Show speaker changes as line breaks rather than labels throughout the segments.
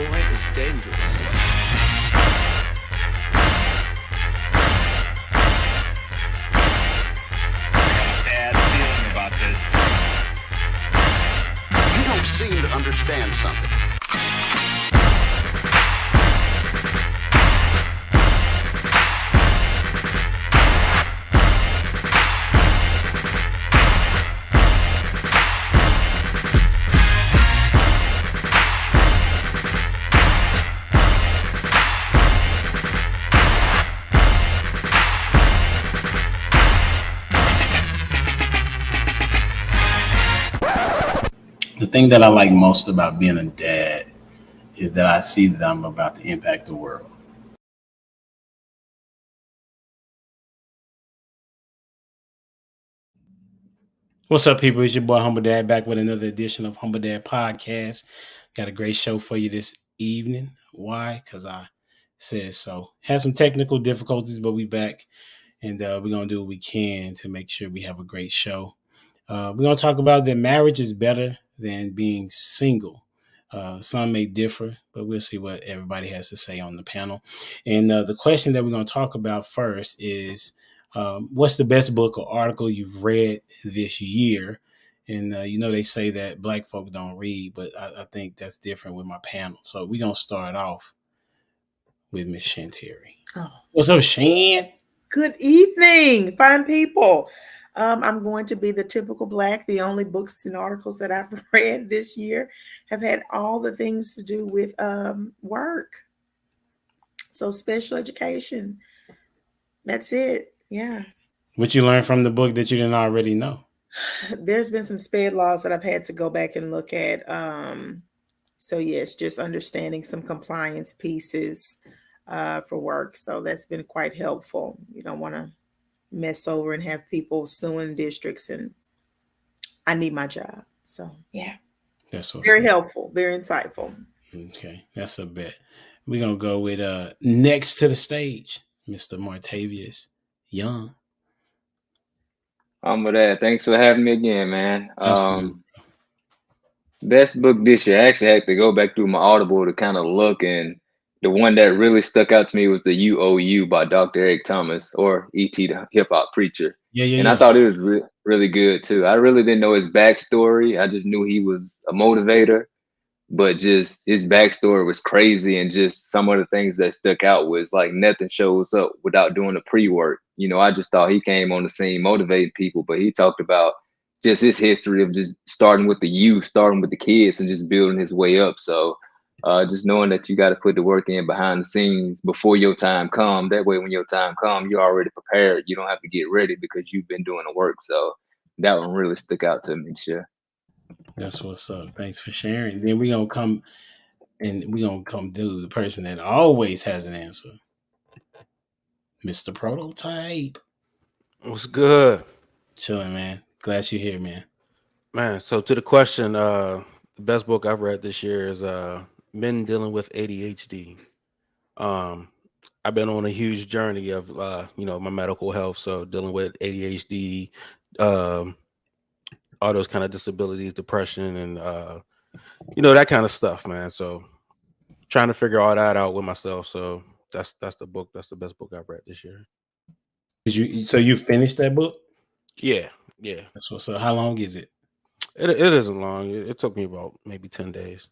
boy is dangerous.
Bad feeling about this.
You don't seem to understand something.
The thing that I like most about being a dad is that I see that I'm about to impact the world. What's up, people? It's your boy Humble Dad back with another edition of Humble Dad Podcast. Got a great show for you this evening. Why? Because I said so. Had some technical difficulties, but we back, and we're going to do what we can to make sure we have a great show. We're going to talk about that marriage is better than being single. Some may differ, but we'll see what everybody has to say on the panel. And the question that we're going to talk about first is, what's the best book or article you've read this year? And they say that Black folk don't read, but I think that's different with my panel. So we're going to start off with Miss Shanteri.
Oh.
What's up, Shan?
Good evening, fine people. I'm going to be the typical Black. The only books and articles that I've read this year have had all the things to do with work. So special education. That's it. Yeah.
What you learned from the book that you didn't already know?
There's been some SPED laws that I've had to go back and look at. So yes, just understanding some compliance pieces for work. So that's been quite helpful. You don't want to mess over and have people suing districts, and I need my job. So yeah,
that's
very helpful, very insightful.
Okay, that's a bet. We're gonna go with next to the stage, Mr. Martavius Young.
I'm with that. Thanks for having me again, man.
Absolutely.
Best book this year. I actually had to go back through my Audible to kind of look, and the one that really stuck out to me was the UOU by Dr. Eric Thomas, or E.T. the Hip Hop Preacher. And I thought it was really good too. I really didn't know his backstory. I just knew he was a motivator, but just his backstory was crazy. And just some of the things that stuck out was like nothing shows up without doing the pre-work. I just thought he came on the scene motivating people, but he talked about just his history of just starting with the youth, starting with the kids, and just building his way up. So just knowing that you got to put the work in behind the scenes before your time comes. That way, when your time comes, you're already prepared. You don't have to get ready because you've been doing the work. So that one really stuck out to me, sure.
That's what's up. Thanks for sharing. Then we're gonna come do the person that always has an answer. Mr. Prototype.
What's good?
Chilling, man. Glad you're here, man.
Man, so to the question, the best book I've read this year is Men Dealing with ADHD. I've been on a huge journey of my medical health, so dealing with ADHD, all those kind of disabilities, depression, and that kind of stuff, man. So trying to figure all that out with myself. So that's the book. That's the best book I've read this year.
So you finished that book?
Yeah.
That's what's up. How long is it?
It isn't long. It took me about maybe 10 days.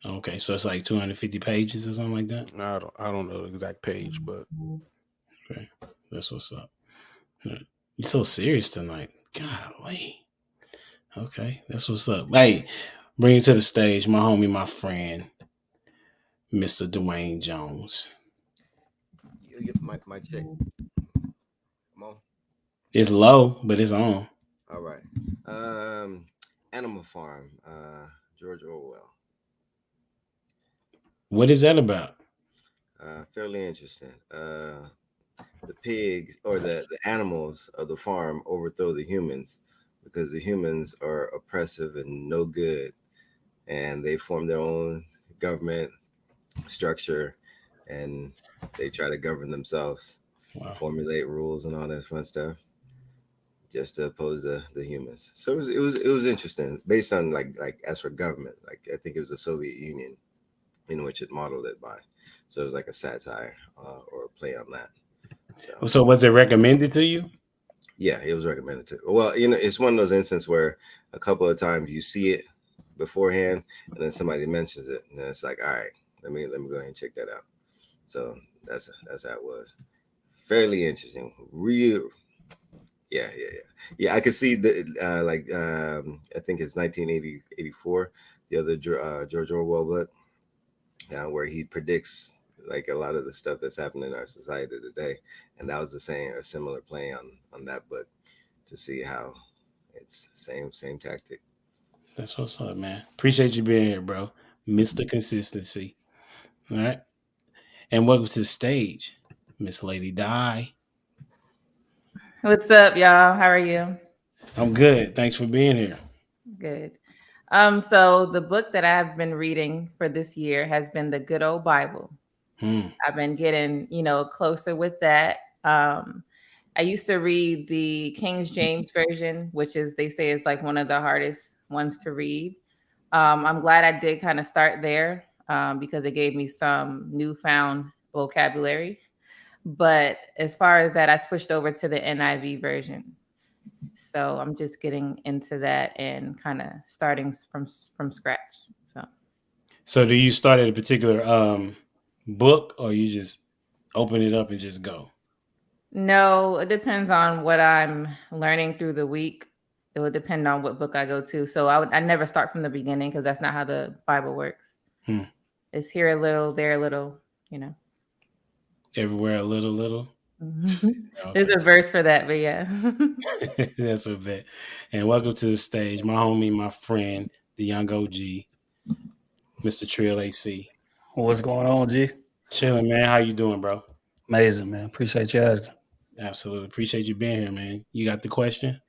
Okay, so it's like 250 pages or something like that?
I don't know the exact page, but
okay, that's what's up. You're so serious tonight. Golly. Okay, that's what's up. Hey, bring you to the stage, my homie, my friend, Mr. Dwayne Jones.
You get my check. Come on.
It's low, but it's on.
All right. Animal Farm, George Orwell.
What is that about?
Fairly interesting. The pigs or the animals of the farm overthrow the humans because the humans are oppressive and no good, and they form their own government structure, and they try to govern themselves, formulate rules and all that fun stuff, just to oppose the humans. So it was interesting, based on like as for government, like I think it was the Soviet Union in which it modeled it by. So it was like a satire or a play on that.
So was it recommended to you?
Yeah, it was recommended to. Well, it's one of those instances where a couple of times you see it beforehand, and then somebody mentions it, and then it's like, all right, let me go ahead and check that out. So that's how it was. Fairly interesting. Real. Yeah. I could see the I think it's 1984, the other George Orwell book, where he predicts like a lot of the stuff that's happening in our society today, and that was a similar play on that book to see how it's same tactic.
That's what's up, man. Appreciate you being here, bro. Mr. Consistency. All right. And welcome to the stage, Miss Lady Di.
What's up, y'all? How are you?
I'm good. Thanks for being here.
Good. So the book that I've been reading for this year has been the Good Old Bible. I've been getting, closer with that. I used to read the King James version, which they say is like one of the hardest ones to read. I'm glad I did kind of start there because it gave me some newfound vocabulary. But as far as that, I switched over to the NIV version. So I'm just getting into that and kind of starting from scratch.
So do you start at a particular book, or you just open it up and just go?
No, it depends on what I'm learning through the week. It would depend on what book I go to. So I never start from the beginning because that's not how the Bible works. It's here a little, there a little,
Everywhere a little. Okay.
There's a verse for that, but yeah.
That's a bit. And welcome to the stage, my homie, my friend, the young OG, Mr. Trill AC.
What's going on, G?
Chilling, man. How you doing, bro?
Amazing, man. Appreciate you asking.
Absolutely. Appreciate you being here, man. You got the question?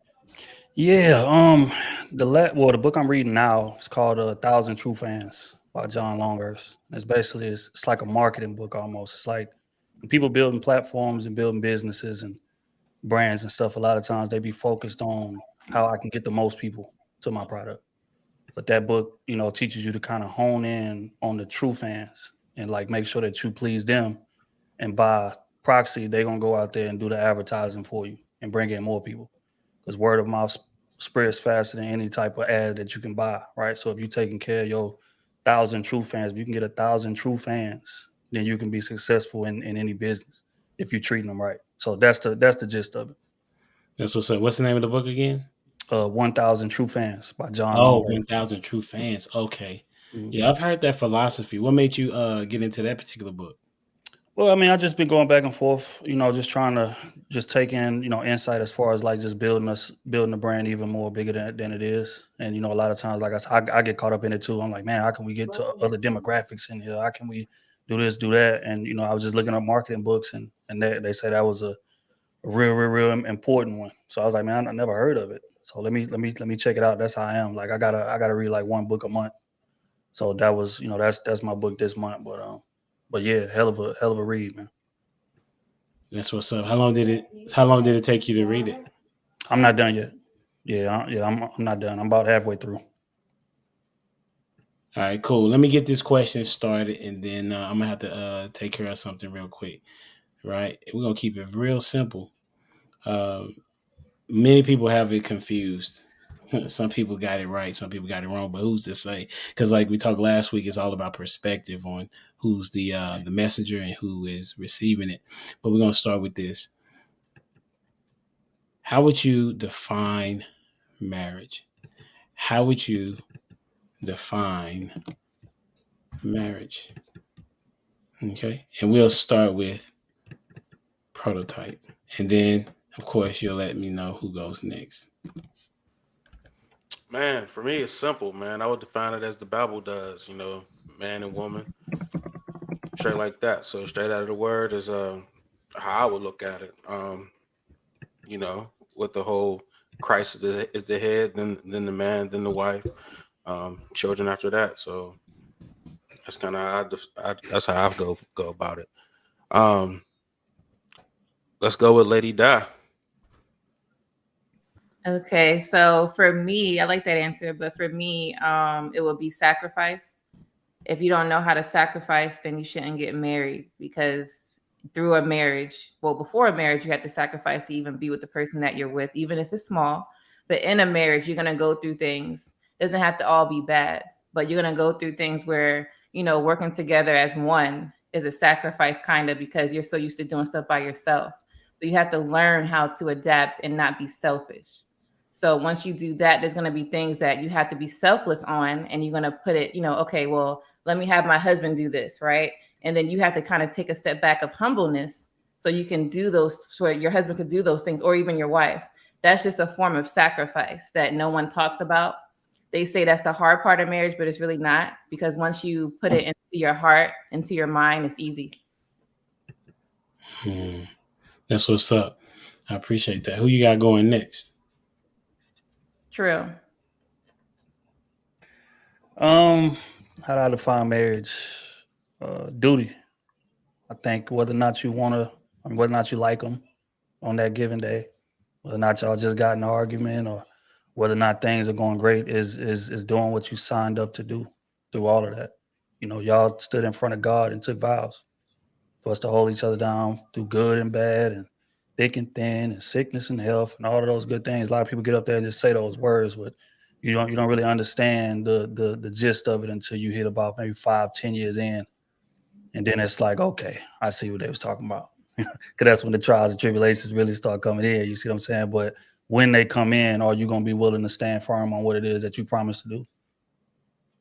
Yeah, the book I'm reading now is called A Thousand True Fans by John Longhurst. It's like a marketing book almost. It's like when people building platforms and building businesses and brands and stuff, a lot of times they be focused on how I can get the most people to my product. But that book, teaches you to kind of hone in on the true fans and like make sure that you please them. And by proxy, they're going to go out there and do the advertising for you and bring in more people. Because word of mouth spreads faster than any type of ad that you can buy, right? So if you're taking care of your 1,000 true fans, if you can get 1,000 true fans, then you can be successful in any business if you're treating them right. So that's the gist of it.
That's what's up. What's the name of the book again?
1,000 True Fans by John.
Oh, 1,000 True Fans. Okay. Mm-hmm. Yeah, I've heard that philosophy. What made you get into that particular book?
Well, I mean, I've just been going back and forth, just trying to take in, insight as far as like just building the brand even more bigger than it is. And, a lot of times, like I get caught up in it too. I'm like, man, how can we get to other demographics in here? How can we do this, do that? And, I was just looking up marketing books and they say that was a real important one. So I was like, man, I never heard of it. So let me check it out. That's how I am. Like I gotta read like one book a month. So that was, that's my book this month. But yeah, hell of a read, man.
That's what's up. How long did it take you to read it?
I'm not done yet. I'm not done. I'm about halfway through.
All right, cool. Let me get this question started, and then I'm gonna have to take care of something real quick. Right? We're gonna keep it real simple. Many people have it confused. Some people got it right, some people got it wrong, but who's to say? Because like we talked last week, it's all about perspective on who's the messenger and who is receiving it. But we're gonna start with this. How would you define marriage? How would you define marriage? Okay, and we'll start with prototype, and then of course you'll let me know who goes next.
Man, for me, it's simple, man. I would define it as the Bible does, man and woman, straight like that. So straight out of the word is how I would look at it. With the whole Christ is the head, then the man, then the wife, children after that. So that's kind of that's how I go about it. Let's go with Lady Di.
Okay, so for me, I like that answer, but for me, it would be sacrifice. if you don't know how to sacrifice, then you shouldn't get married, because through a marriage, well, before a marriage, you have to sacrifice to even be with the person that you're with, even if it's small. But in a marriage, you're going to go through things. It doesn't have to all be bad, but you're going to go through things where, working together as one is a sacrifice, kind of, because you're so used to doing stuff by yourself. So you have to learn how to adapt and not be selfish. So once you do that, there's going to be things that you have to be selfless on, and you're going to put it, okay, well, let me have my husband do this, right? And then you have to kind of take a step back of humbleness, so you can do those, so your husband could do those things, or even your wife. That's just a form of sacrifice that no one talks about. They say that's the hard part of marriage, but it's really not, because once you put it into your heart, into your mind, it's easy.
That's what's up. I appreciate that. Who you got going next?
True.
How do I define marriage? Duty. I think whether or not you want to, whether or not you like them on that given day, whether or not y'all just got in an argument, or whether or not things are going great, is doing what you signed up to do through all of that. Y'all stood in front of God and took vows for us to hold each other down through good and bad, and thick and thin, and sickness and health, and all of those good things. A lot of people get up there and just say those words, but you don't really understand the gist of it until you hit about maybe 5-10 years in. And then it's like, okay, I see what they was talking about. Because that's when the trials and tribulations really start coming in. You see what I'm saying? But when they come in, are you going to be willing to stand firm on what it is that you promised to do?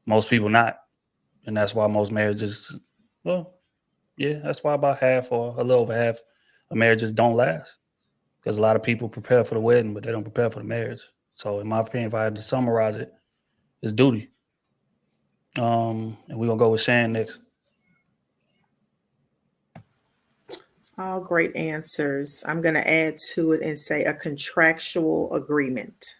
Most people not. And that's why most marriages, that's why about half, or a little over half of marriages don't last. Because a lot of people prepare for the wedding, but they don't prepare for the marriage. So in my opinion, if I had to summarize it, it's duty. And we're going to go with Shan next.
All great answers. I'm going to add to it and say a contractual agreement,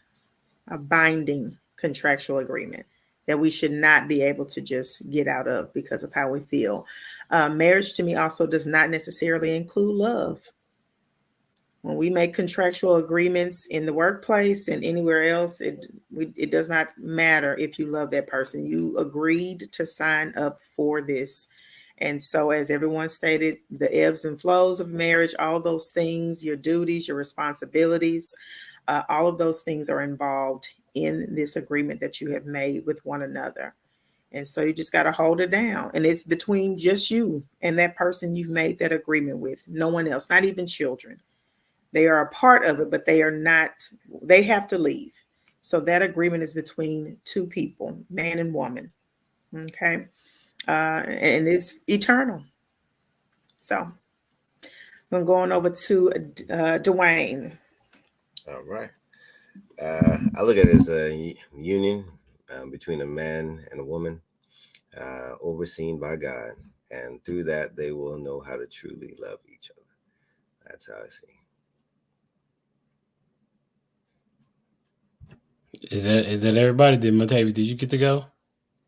a binding contractual agreement that we should not be able to just get out of because of how we feel. Marriage to me also does not necessarily include love. When we make contractual agreements in the workplace and anywhere else, it does not matter if you love that person. You agreed to sign up for this. And so, as everyone stated, the ebbs and flows of marriage, all those things, your duties, your responsibilities, all of those things are involved in this agreement that you have made with one another. And so you just got to hold it down. And it's between just you and that person you've made that agreement with. No one else, not even children. They are a part of it, but they are not, they have to leave. So that agreement is between two people, man and woman. Okay. And it's eternal. So I'm going over to Dwayne.
All right. I look at it as a union between a man and a woman, overseen by God. And through that, they will know how to truly love each other. That's how I see.
Is that everybody? Did Montavious, did you get to go?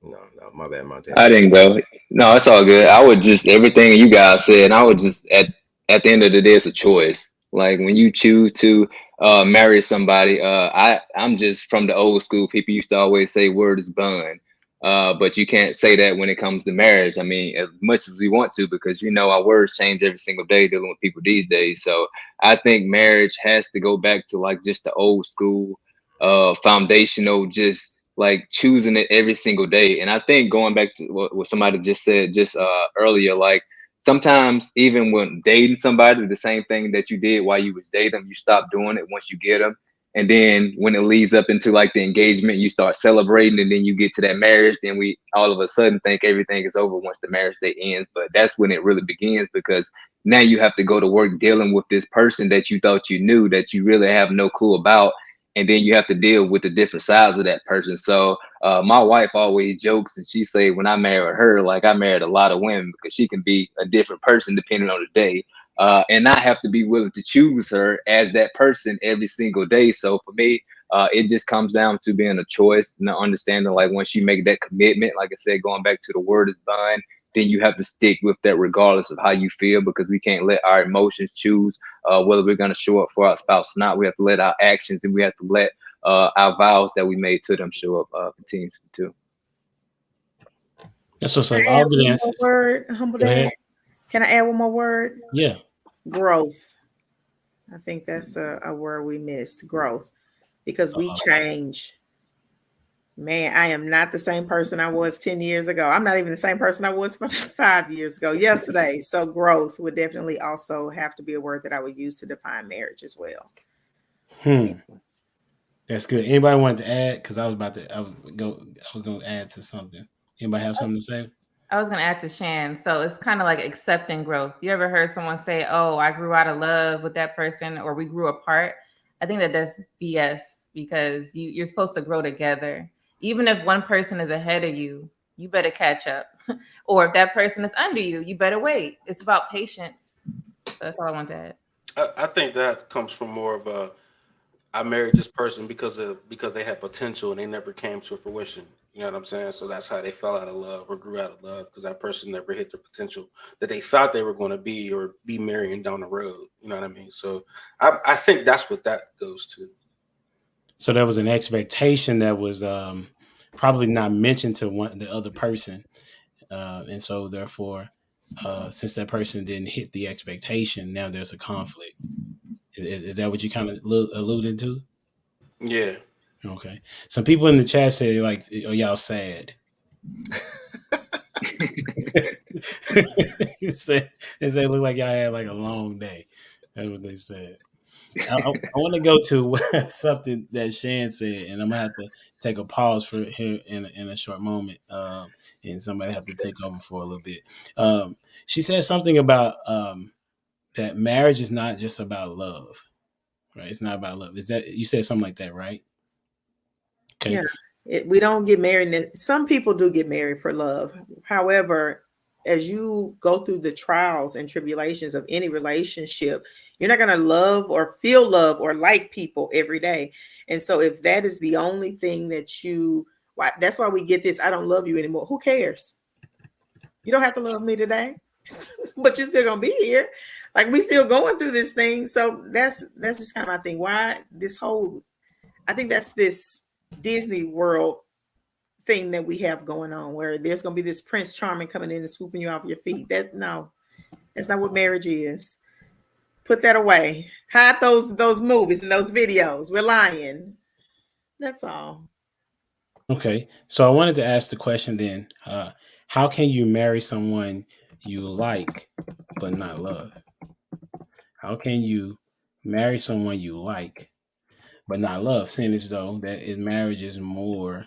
No, my bad, Montavious.
I didn't go. No, it's all good. I would just everything you guys said. I would just at the end of the day, it's a choice. Like when you choose to marry somebody, I'm just from the old school. People used to always say word is bond, but you can't say that when it comes to marriage. I mean, as much as we want to, because our words change every single day dealing with people these days. So I think marriage has to go back to like just the old school, foundational, just like choosing it every single day. And I think going back to what somebody just said just earlier, like sometimes even when dating somebody, the same thing that you did while you was dating them, you stop doing it once you get them. And then when it leads up into like the engagement, you start celebrating, and then you get to that marriage. Then we all of a sudden think everything is over once the marriage day ends. But that's when it really begins, because now you have to go to work dealing with this person that you thought you knew, that you really have no clue about. And then you have to deal with the different sides of that person. So my wife always jokes, and she say when I married her, like I married a lot of women, because she can be a different person depending on the day. And I have to be willing to choose her as that person every single day. So for me, it just comes down to being a choice and understanding, like once you make that commitment, like I said, going back to the word is bond, then you have to stick with that regardless of how you feel, because we can't let our emotions choose whether we're going to show up for our spouse or not. We have to let our actions, and we have to let our vows that we made to them show up continuously too.
That's what's
Can
up.
I add
All good
one more
answers.
word, humble
Go
dad?
ahead.
Can I add one more word?
Yeah.
Growth. I think that's a word we missed. Growth. Because we change. Man, I am not the same person I was 10 years ago. I'm not even the same person I was 5 years ago, yesterday. So growth would definitely also have to be a word that I would use to define marriage as well.
That's good. Anybody want to add? Because I was going to add to something. Anybody have something to say?
I was going to add to Shan. So it's kind of like accepting growth. You ever heard someone say, "Oh, I grew out of love with that person," or "We grew apart"? I think that's BS, because you're supposed to grow together. Even if one person is ahead of you, you better catch up. Or if that person is under you, you better wait. It's about patience. So that's all I want to add.
I think that comes from more of a I married this person because they had potential and they never came to fruition. You know what I'm saying? So that's how they fell out of love or grew out of love, because that person never hit the potential that they thought they were going to be or be marrying down the road. You know what I mean? So I think that's what that goes to.
So there was an expectation that was probably not mentioned to the other person, and so therefore, since that person didn't hit the expectation, now there's a conflict. Is that what you kind of alluded to?
Yeah.
Okay. Some people in the chat say, like, "Are y'all sad?" they say look like y'all had like a long day. That's what they said. I want to go to something that Shan said, and I'm gonna have to take a pause for here in a short moment, and somebody have to take over for a little bit. She said something about that marriage is not just about love, right? It's not about love. Is that you said something like that, right? Okay.
Yeah, we don't get married. Some people do get married for love. However, as you go through the trials and tribulations of any relationship, you're not going to love or feel love or like people every day. And so if that is the only thing that that's why we get this, "I don't love you anymore." Who cares? You don't have to love me today, but you're still going to be here. Like, we still going through this thing. So that's just kind of my thing. Why this whole, I think that's this Disney World thing that we have going on, where there's going to be this Prince Charming coming in and swooping you off your feet. That's not what marriage is. Put that away. Hide those movies and those videos. We're lying. That's all.
Okay. So I wanted to ask the question then: how can you marry someone you like but not love? How can you marry someone you like but not love? Seeing as though marriage is more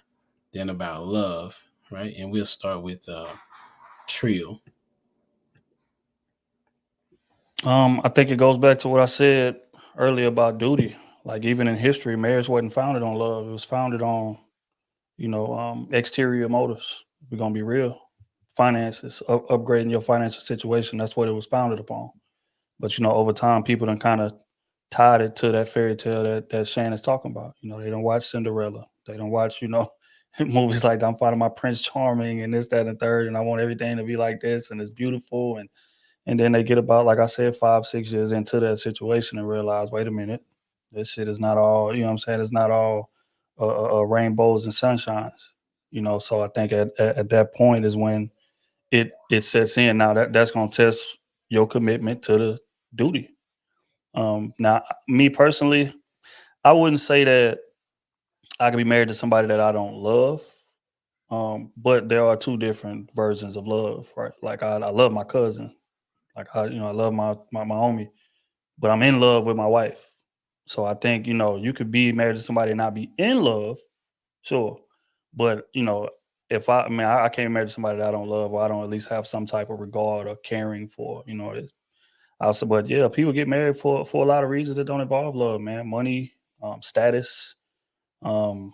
than about love, right? And we'll start with Trill.
I think it goes back to what I said earlier about duty. Like, even in history, marriage wasn't founded on love. It was founded on, exterior motives. If we're gonna be real, finances, upgrading your financial situation. That's what it was founded upon. But over time, people done kind of tied it to that fairy tale that Shan is talking about. They don't watch Cinderella. They don't watch, movies like I'm finding my Prince Charming and this, that, and the third, and I want everything to be like this and it's beautiful. And then they get about, like I said, 5-6 years into that situation and realize, wait a minute, this shit is not all, what I'm saying? It's not all rainbows and sunshines, So I think at that point is when it sets in. Now that's going to test your commitment to the duty. Now, me personally, I wouldn't say that I could be married to somebody that I don't love. But there are two different versions of love, right? Like, I love my cousin. Like, I love my homie, but I'm in love with my wife. So I think, you could be married to somebody and not be in love, sure. But, if I can't marry somebody that I don't love, or I don't at least have some type of regard or caring for, also, but yeah, people get married for a lot of reasons that don't involve love, man. Money, status, it's a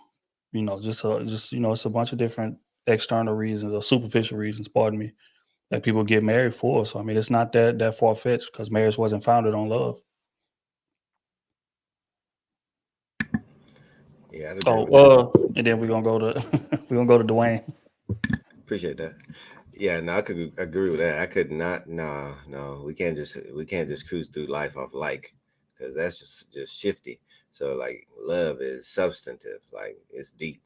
bunch of different external reasons or superficial reasons, pardon me, that people get married for. So I mean, it's not that far fetched, because marriage wasn't founded on love.
Yeah, I'd agree with that.
And then we're gonna go to Dwayne.
Appreciate that. Yeah, no, I could agree with that. I could not. No, we can't just cruise through life off like, because that's just shifty. So like, love is substantive. Like, it's deep.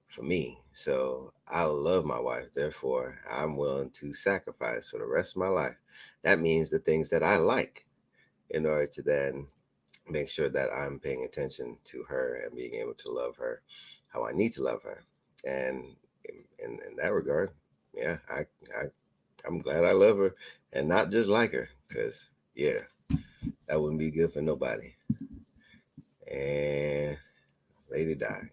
for me. So I love my wife. Therefore, I'm willing to sacrifice for the rest of my life. That means the things that I like in order to then make sure that I'm paying attention to her and being able to love her how I need to love her. And in that regard, yeah, I'm glad I love her and not just like her, because yeah, that wouldn't be good for nobody. And lady died.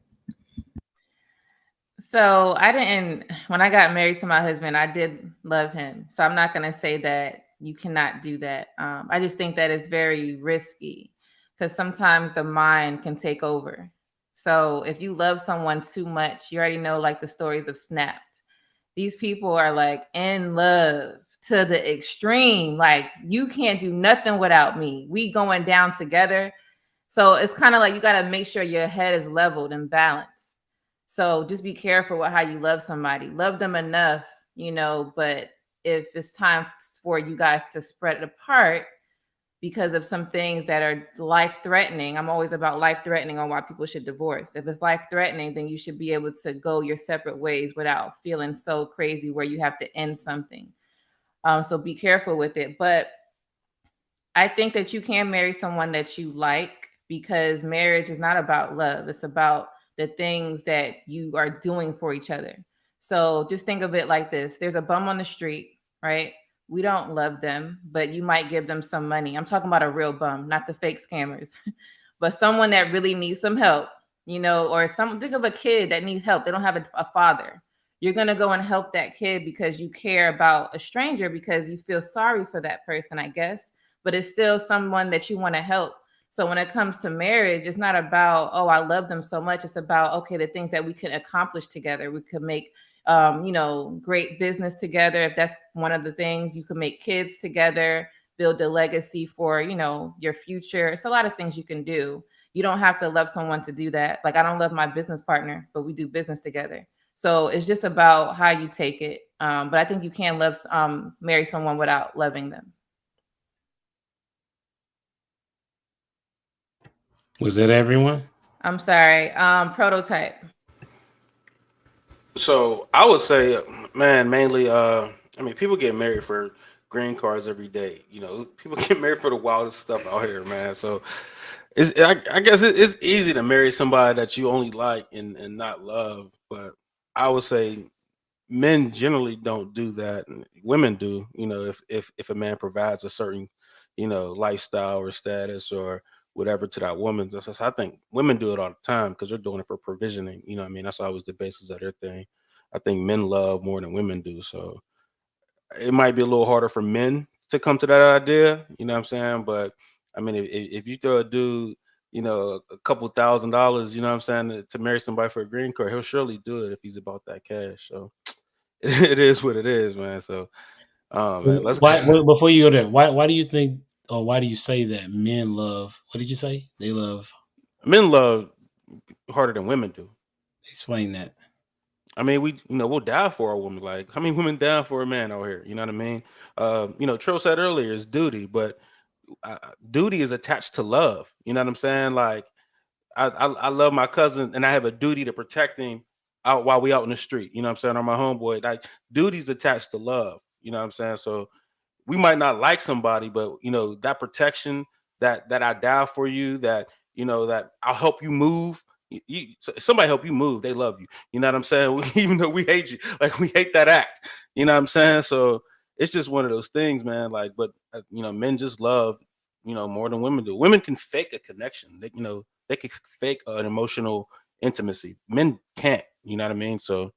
So I didn't, when I got married to my husband, I did love him. So I'm not going to say that you cannot do that. I just think that it's very risky because sometimes the mind can take over. So if you love someone too much, you already know like the stories of Snapped. These people are like in love to the extreme. Like you can't do nothing without me. We going down together. So it's kind of like you got to make sure your head is leveled and balanced. So just be careful with how you love somebody. Love them enough, but if it's time for you guys to spread it apart because of some things that are life threatening, I'm always about life threatening on why people should divorce. If it's life threatening, then you should be able to go your separate ways without feeling so crazy where you have to end something. So be careful with it. But I think that you can marry someone that you like because marriage is not about love. It's about the things that you are doing for each other. So just think of it like this. There's a bum on the street, right? We don't love them, but you might give them some money. I'm talking about a real bum, not the fake scammers, but someone that really needs some help, or think of a kid that needs help. They don't have a father. You're going to go and help that kid because you care about a stranger because you feel sorry for that person, I guess, but it's still someone that you want to help. So when it comes to marriage, it's not about, oh, I love them so much. It's about, okay, the things that we can accomplish together. We could make, great business together. If that's one of the things, you can make kids together, build a legacy for, your future. It's a lot of things you can do. You don't have to love someone to do that. Like I don't love my business partner, but we do business together. So it's just about how you take it. But I think you can marry someone without loving them.
Was that everyone?
I'm sorry. Prototype.
So I would say, man, mainly, people get married for green cards every day. People get married for the wildest stuff out here, man. So I guess it's easy to marry somebody that you only like and not love. But I would say men generally don't do that. Women do. If a man provides a certain, lifestyle or status or whatever to that woman, I think women do it all the time because they're doing it for provisioning. You know what I mean? That's always the basis of their thing. I think men love more than women do. So it might be a little harder for men to come to that idea. You know what I'm saying? But I mean, if you throw a dude, a couple $1,000, you know what I'm saying, to marry somebody for a green card, he'll surely do it if he's about that cash. So it is what it is, man. So, man, let's.
Why before you go there? Why do you think, or why do you say that men love? What did you say? They love.
Men love harder than women do.
Explain that.
I mean, we'll die for a woman. Like, how many women die for a man out here? You know what I mean? Trill said earlier is duty, but duty is attached to love. You know what I'm saying? Like, I love my cousin, and I have a duty to protect him out while we out in the street. You know what I'm saying? Or my homeboy. Like, duty's attached to love. You know what I'm saying? So we might not like somebody, but that protection that I die for you, that that I'll help you move. Somebody help you move, they love you. You know what I'm saying? Even though we hate you, like we hate that act. You know what I'm saying? So it's just one of those things, man. Like, but men just love more than women do. Women can fake a connection. They can fake an emotional intimacy. Men can't. You know what I mean? So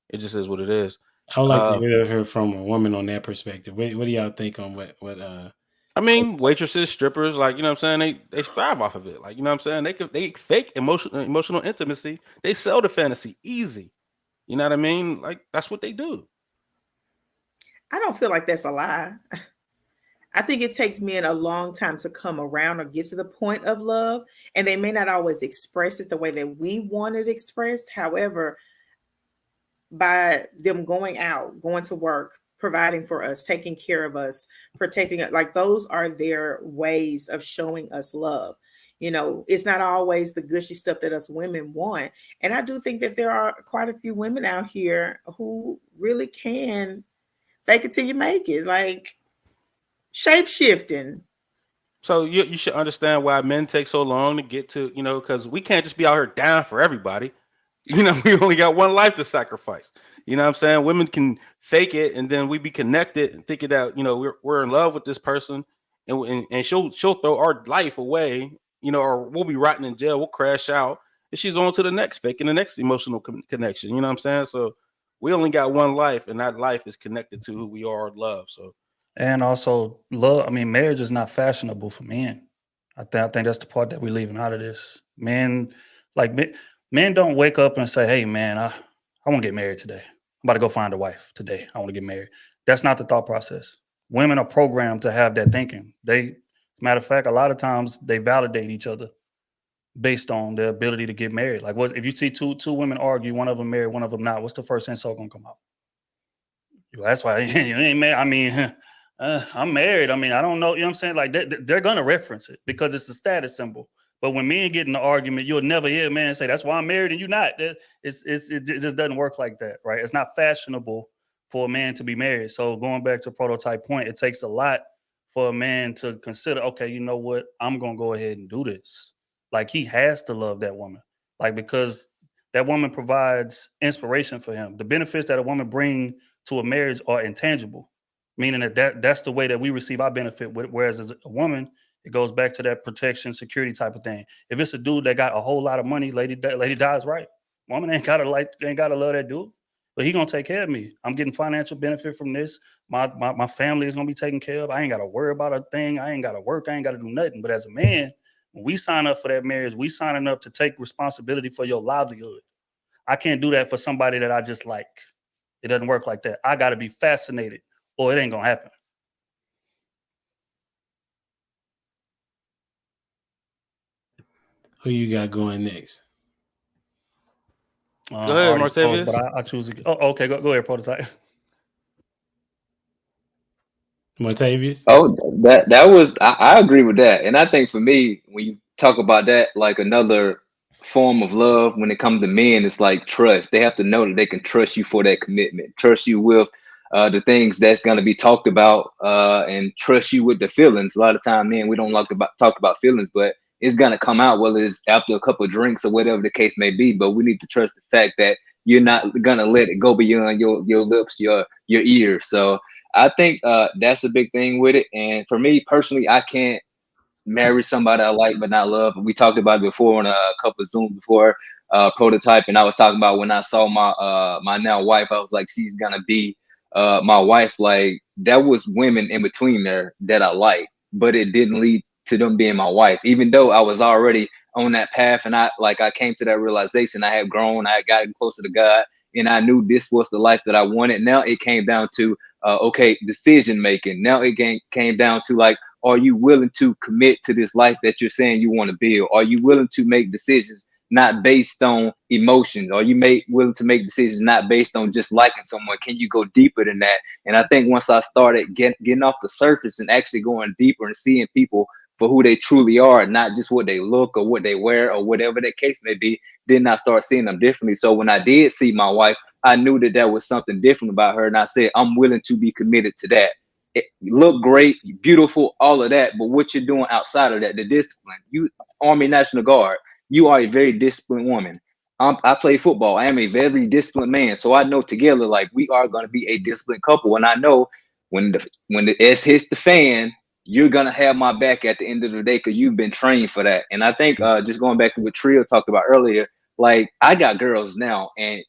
it just is what it is.
I would like to hear from a woman on that perspective. What do y'all think on what
I mean, waitresses, strippers, like, you know what I'm saying? They thrive off of it. Like, you know what I'm saying? They fake emotional intimacy. They sell the fantasy easy. You know what I mean? Like, that's what they do.
I don't feel like that's a lie. I think it takes men a long time to come around or get to the point of love, and they may not always express it the way that we want it expressed. However, by them going out, going to work, providing for us, taking care of us, protecting it, like those are their ways of showing us love. You know, it's not always the gushy stuff that us women want. And I do think that there are quite a few women out here who really can fake it till you make it, like shape shifting.
So you should understand why men take so long to get to, because we can't just be out here down for everybody. We only got one life to sacrifice. You know what I'm saying? Women can fake it, and then we be connected and thinking that we're in love with this person, and she'll throw our life away, or we'll be rotting in jail, we'll crash out, and she's on to the next fake and the next emotional connection. You know what I'm saying? So we only got one life, and that life is connected to who we are, love. So.
And also, love. I mean, marriage is not fashionable for men. I think that's the part that we're leaving out of this. Men, like men don't wake up and say, "Hey, man, I want to get married today. I'm about to go find a wife today. I want to get married." That's not the thought process. Women are programmed to have that thinking. As a matter of fact, a lot of times they validate each other based on their ability to get married. Like, if you see two women argue, one of them married, one of them not, what's the first insult gonna come out? That's why you ain't married. I mean. I'm married. I mean, I don't know. You know what I'm saying? Like they're going to reference it because it's a status symbol. But when men get in the argument, you'll never hear a man say, "That's why I'm married and you're not." It just doesn't work like that, right? It's not fashionable for a man to be married. So going back to prototype point, it takes a lot for a man to consider, okay, you know what? I'm going to go ahead and do this. Like he has to love that woman. Like, because that woman provides inspiration for him. The benefits that a woman bring to a marriage are intangible. Meaning that's the way that we receive our benefit. Whereas as a woman, it goes back to that protection, security type of thing. If it's a dude that got a whole lot of money, lady dies right. Woman ain't gotta love that dude, but he gonna take care of me. I'm getting financial benefit from this. My family is gonna be taken care of. I ain't gotta worry about a thing. I ain't gotta work. I ain't gotta do nothing. But as a man, when we sign up for that marriage, we signing up to take responsibility for your livelihood. I can't do that for somebody that I just like. It doesn't work like that. I gotta be fascinated, or it ain't gonna happen.
Who you got going next?
Go ahead, Martavius.
But I choose. Okay. Go ahead, prototype.
Martavius?
Oh, that was I agree with that, and I think for me, when you talk about that, like another form of love when it comes to men, it's like trust. They have to know that they can trust you for that commitment, trust you with the things that's going to be talked about, and trust you with the feelings. A lot of time, men, we don't like to talk about feelings, but it's going to come out, whether it's after a couple of drinks or whatever the case may be. But we need to trust the fact that you're not going to let it go beyond your lips, your ears. So I think that's a big thing with it. And for me personally, I can't marry somebody I like but not love. We talked about it before on a couple of Zooms before, prototype, and I was talking about when I saw my now wife, I was like, she's gonna be my wife. Like, that was women in between there that I like, but it didn't lead to them being my wife, even though I was already on that path. And I came to that realization. I had grown, I had gotten closer to God, and I knew this was the life that I wanted. Now it came down to okay, decision making. Now it came down to, like, are you willing to commit to this life that you're saying you want to build? Are you willing to make decisions not based on emotions? Are you willing to make decisions not based on just liking someone? Can you go deeper than that? And I think once I started getting off the surface and actually going deeper and seeing people for who they truly are, not just what they look or what they wear or whatever that case may be, then I start seeing them differently. So when I did see my wife, I knew that there was something different about her, and I said, I'm willing to be committed to that. You look great, beautiful, all of that, but what you're doing outside of that, the discipline. You, Army National Guard, you are a very disciplined woman. I play football. I am a very disciplined man, so I know together, like, we are going to be a disciplined couple. And I know when the S hits the fan, you're gonna have my back at the end of the day because you've been trained for that. And I think just going back to what Trio talked about earlier, like, I got girls now, and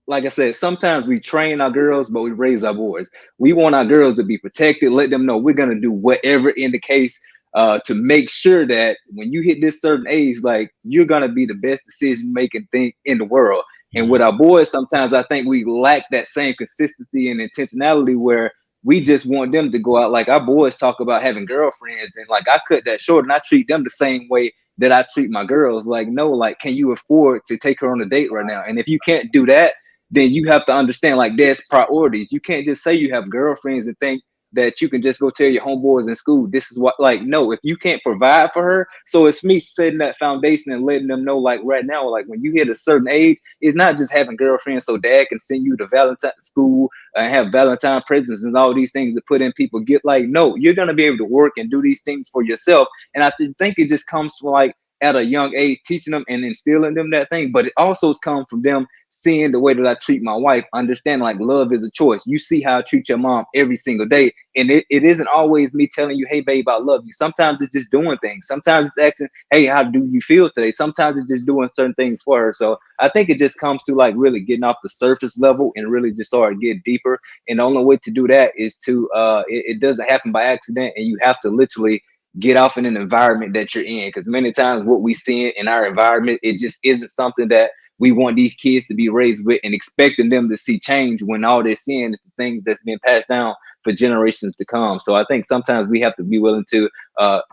like I said, sometimes we train our girls, but we raise our boys. We want our girls to be protected, let them know we're going to do whatever in the case to make sure that when you hit this certain age, like, you're going to be the best decision-making thing in the world. And with our boys, sometimes I think we lack that same consistency and intentionality where we just want them to go out. Like, our boys talk about having girlfriends, and like, I cut that short and I treat them the same way that I treat my girls. Like, no, like, can you afford to take her on a date right now? And if you can't do that, then you have to understand, like, there's priorities. You can't just say you have girlfriends and think that you can just go tell your homeboys in school. This is what, like, no, if you can't provide for her. So it's me setting that foundation and letting them know, like, right now, like, when you hit a certain age, it's not just having girlfriends so dad can send you to Valentine school and have Valentine presents and all these things to put in people get, like, no, you're going to be able to work and do these things for yourself. And I think it just comes from, like, at a young age, teaching them and instilling them that thing. But it also comes from them seeing the way that I treat my wife, understand like love is a choice. You see how I treat your mom every single day. And it isn't always me telling you, hey, babe, I love you. Sometimes it's just doing things. Sometimes it's asking, hey, how do you feel today? Sometimes it's just doing certain things for her. So I think it just comes to like really getting off the surface level and really just start to get deeper. And the only way to do that is to, it doesn't happen by accident. And you have to literally get off in an environment that you're in, because many times what we see in our environment, it just isn't something that we want these kids to be raised with, and expecting them to see change when all they're seeing is the things that's been passed down for generations to come. So I think sometimes we have to be willing to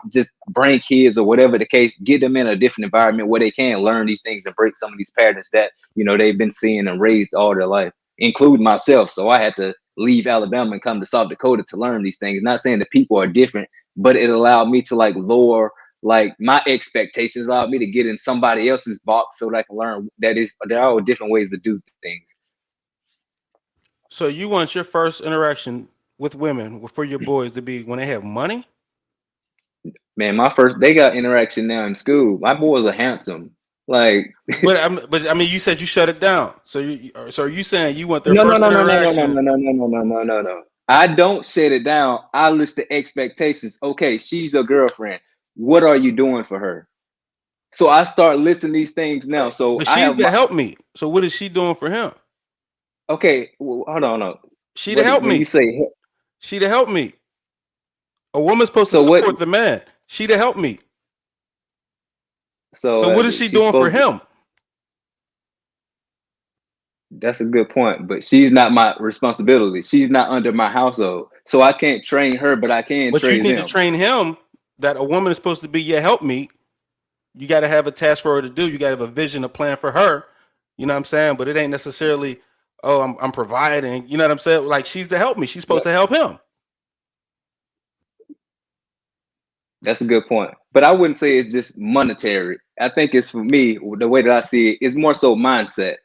just bring kids or whatever the case, get them in a different environment where they can learn these things and break some of these patterns that, you know, they've been seeing and raised all their life, including myself. So I had to leave Alabama and come to South Dakota to learn these things. Not saying that people are different, but it allowed me to like lower like my expectations, allowed me to get in somebody else's box so that I can learn that there are different ways to do things.
So you want your first interaction with women for your boys to be when they have money?
Man, they got interaction now in school. My boys are handsome. Like,
but I mean, you said you shut it down. So are you saying you want their
no,
first interaction?
No. I don't shut it down. I list the expectations. Okay, she's your girlfriend. What are you doing for her? So I start listing these things now. So
but she's to help me. So what is she doing for him?
Okay, well, hold on. No.
She to help me.
You say
she to help me. A woman's supposed to support the man. She to help me. So what is she doing for him?
That's a good point, but she's not my responsibility. She's not under my household, so I can't train her, but I can.
But you need to train him that a woman is supposed to be your helpmeet. You got to have a task for her to do. You got to have a vision, a plan for her. You know what I'm saying? But it ain't necessarily, oh, I'm providing. You know what I'm saying? Like, she's to help me. She's supposed to help him.
That's a good point. But I wouldn't say it's just monetary. I think it's, for me, the way that I see it, it's more so mindset.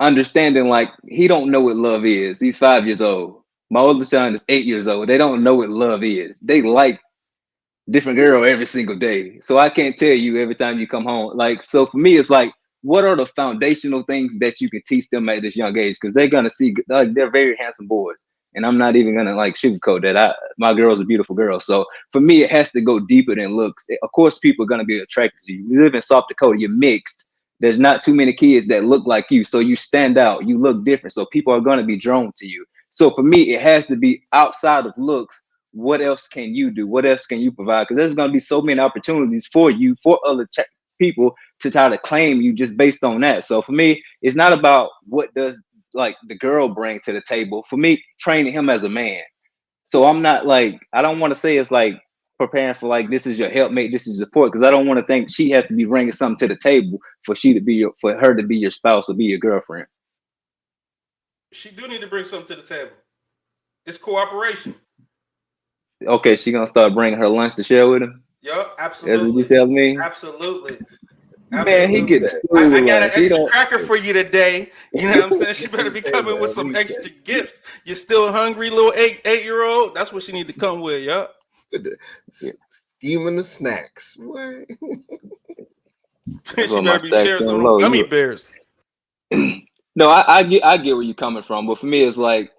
Understanding like he don't know what love is. He's 5 years old. My oldest son is 8 years old. They don't know what love is. They like different girl every single day. So I can't tell you every time you come home. Like, so for me, it's like, what are the foundational things that you can teach them at this young age? Because they're gonna see, like, they're very handsome boys. And I'm not even gonna like sugarcoat that. My girl's a beautiful girl. So for me, it has to go deeper than looks. Of course, people are gonna be attracted to you. You live in South Dakota, you're mixed. There's not too many kids that look like you. So you stand out, you look different. So people are gonna be drawn to you. So for me, it has to be outside of looks. What else can you do? What else can you provide? Because there's gonna be so many opportunities for you, for other people to try to claim you just based on that. So for me, it's not about what does like the girl bring to the table. For me, training him as a man. So I'm not like, I don't want to say it's like preparing for like, this is your helpmate, this is your support, because I don't want to think she has to be bringing something to the table for her to be your spouse or be your girlfriend.
She do need to bring something to the table. It's cooperation.
Okay, she gonna start bringing her lunch to share with him.
Yup, absolutely.
That's what you tell me.
Absolutely.
Man, he gets.
I got an extra cracker for you today. You know what I'm saying? She better be coming with some extra gifts. You still hungry, little eight-year-old? That's what she need to come with, yup.
Scheming the snacks. What?
She better be sharing some gummy bears.
No, I get where you're coming from, but for me, it's like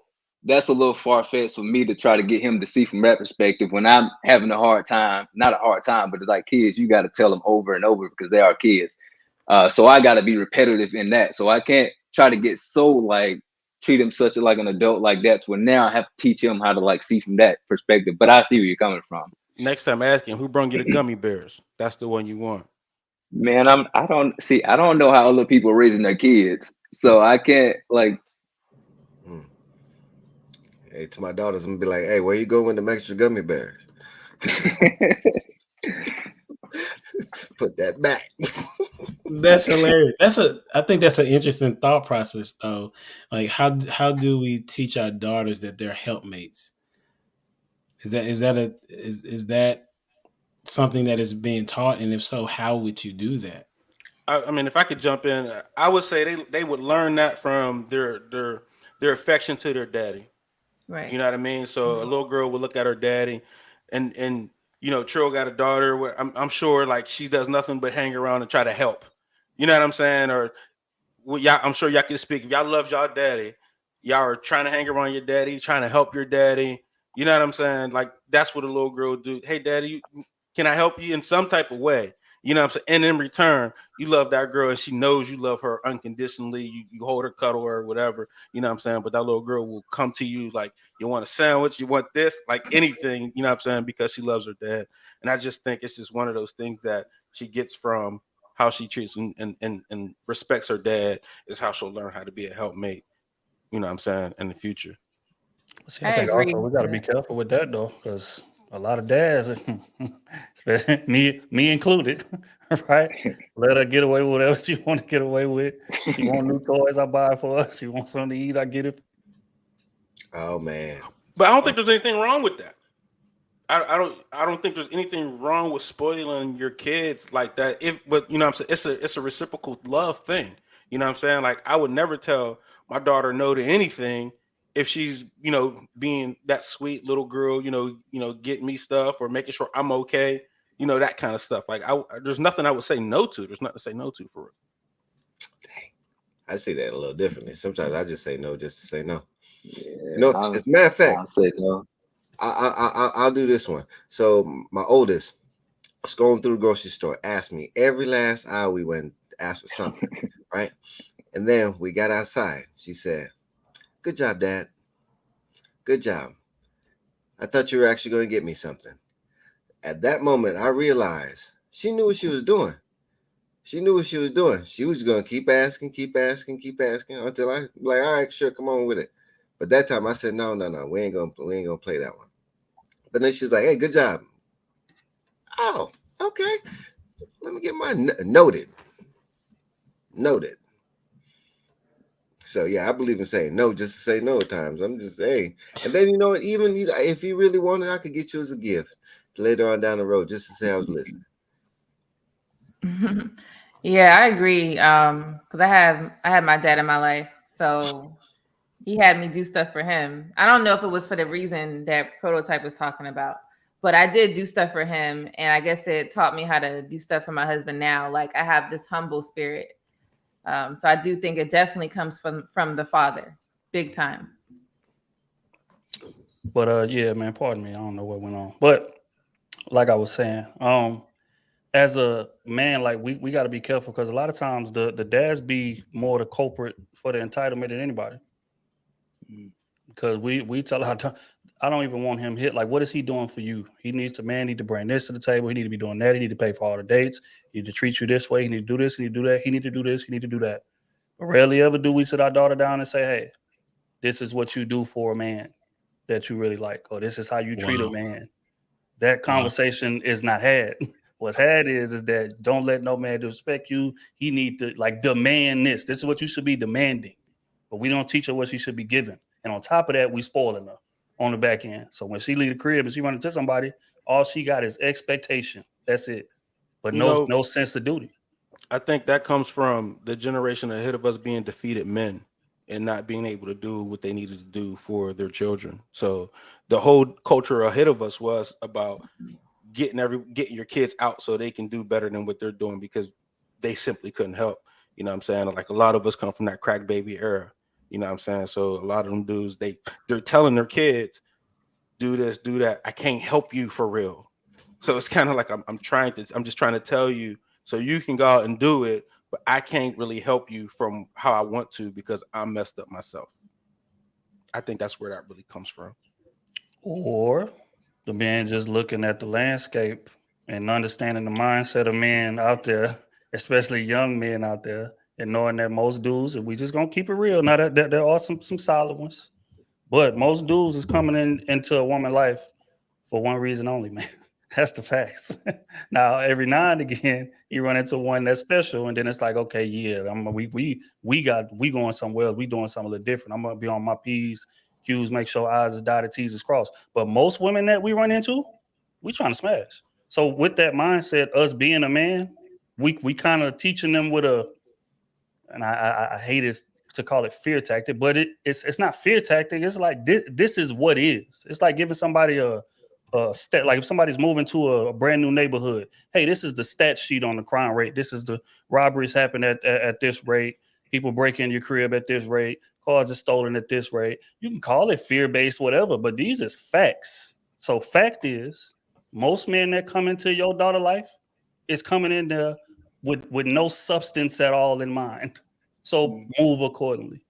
that's a little far-fetched for me to try to get him to see from that perspective when I'm having a hard time. Not a hard time, but it's like kids, you got to tell them over and over because they are kids. So I got to be repetitive in that. So I can't try to get so like treat him such like an adult like that. So now I have to teach him how to like see from that perspective. But I see where you're coming from.
Next time, ask him who brought you the gummy bears. That's the one you want.
Man, I don't know how other people are raising their kids, so I can't like.
Hey, to my daughters, I'm gonna be like, "Hey, where you going with the extra gummy bears? Put that back."
That's hilarious. I think that's an interesting thought process, though. Like, how do we teach our daughters that they're helpmates? Is that something that is being taught? And if so, how would you do that?
I mean, if I could jump in, I would say they would learn that from their affection to their daddy.
Right.
You know what I mean? So a little girl would look at her daddy, and you know, Trill got a daughter. Where I'm sure like she does nothing but hang around and try to help. You know what I'm saying? Or well, y'all, I'm sure y'all can speak. If y'all love y'all daddy, y'all are trying to hang around your daddy, trying to help your daddy. You know what I'm saying? Like that's what a little girl do. Hey, daddy, can I help you in some type of way? You know what I'm saying? And in return, you love that girl and she knows you love her unconditionally. You hold her, cuddle her, whatever. You know what I'm saying? But that little girl will come to you like, you want a sandwich, you want this, like anything, you know what I'm saying? Because she loves her dad. And I just think it's just one of those things that she gets from how she treats and respects her dad is how she'll learn how to be a helpmate, you know what I'm saying, in the future.
See, I
I
think
agree
also we got to
with
be
that.
careful with that though, because a lot of dads, me included, right? Let her get away with whatever she want to get away with. She want new toys, I buy it for her. She wants something to eat, I get it.
Oh man.
But I don't think there's anything wrong with that. I don't think there's anything wrong with spoiling your kids like that. But you know what I'm saying, it's a reciprocal love thing. You know what I'm saying? Like I would never tell my daughter no to anything if she's, you know, being that sweet little girl, getting me stuff or making sure I'm okay, that kind of stuff. Like there's nothing I would say no to. There's nothing to say no to for real.
I see that a little differently. Sometimes I just say no just to say no.
Yeah,
As a matter of fact,
I'll say no.
I'll do this one. So my oldest, scrolling through the grocery store, asked me every last aisle we went, asked for something, right? And then we got outside. She said, "Good job, Dad. Good job. I thought you were actually going to get me something." At that moment, I realized she knew what she was doing. She knew what she was doing. She was going to keep asking, keep asking, keep asking until I like, all right, sure, come on with it. But that time I said, no, we ain't gonna play that one. But then she was like, "Hey, good job." Oh, okay. Let me get my noted. Noted. So yeah, I believe in saying no just to say no at times. I'm just saying. And then you know what? Even if you really wanted, I could get you as a gift later on down the road just to say I was listening.
Yeah, I agree. Because I had my dad in my life, so he had me do stuff for him. I don't know if it was for the reason that Prototype was talking about, but I did do stuff for him, and I guess it taught me how to do stuff for my husband now. Like I have this humble spirit, so I do think it definitely comes from the father, big time.
But yeah, man, pardon me. I don't know what went on. But like I was saying, as a man, like we got to be careful because a lot of times the dads be more the culprit for the entitlement than anybody. Because we tell our I don't even want him hit. Like, what is he doing for you? He needs to need to bring this to the table. He need to be doing that. He need to pay for all the dates. He need to treat you this way. He need to do this. He need to do that. He need to do this. He need to do that. But rarely ever do we sit our daughter down and say, "Hey, this is what you do for a man that you really like, or this is how you treat a man." That conversation is not had. What's had is that don't let no man disrespect you. He need to like demand this. This is what you should be demanding. But we don't teach her what she should be given. And on top of that, we spoiling her on the back end. So when she leave the crib and she run into somebody, all she got is expectation. That's it. But
You
no
know,
sense of duty.
I think that comes from the generation ahead of us being defeated men and not being able to do what they needed to do for their children. So the whole culture ahead of us was about getting your kids out so they can do better than what they're doing because they simply couldn't help. You know what I'm saying? Like a lot of us come from that crack baby era. You know what I'm saying? So a lot of them dudes, they're telling their kids, do this, do that. I can't help you for real. So it's kind of like I'm just trying to tell you so you can go out and do it, but I can't really help you from how I want to because I'm messed up myself. I think that's where that really comes from.
Or the man just looking at the landscape and understanding the mindset of men out there, especially young men out there, and knowing that most dudes, and we just gonna keep it real. Now that there are some solid ones, but most dudes is coming into a woman life for one reason only, man. That's the facts. Now, every now and again, you run into one that's special, and then it's like, okay, yeah, we going somewhere else. We doing something a little different. I'm gonna be on my P's, Q's, make sure I's is dotted, T's is crossed. But most women that we run into, we trying to smash. So with that mindset, us being a man, we kind of teaching them with a, and I hate it to call it fear tactic, but it's not fear tactic. It's like this is what is. It's like giving somebody a stat. Like if somebody's moving to a brand new neighborhood, hey, this is the stat sheet on the crime rate. This is the robberies happen at this rate. People break in your crib at this rate. Cars are stolen at this rate. You can call it fear-based, whatever, but these is facts. So fact is, most men that come into your daughter life is coming in there with no substance at all in mind. So move accordingly.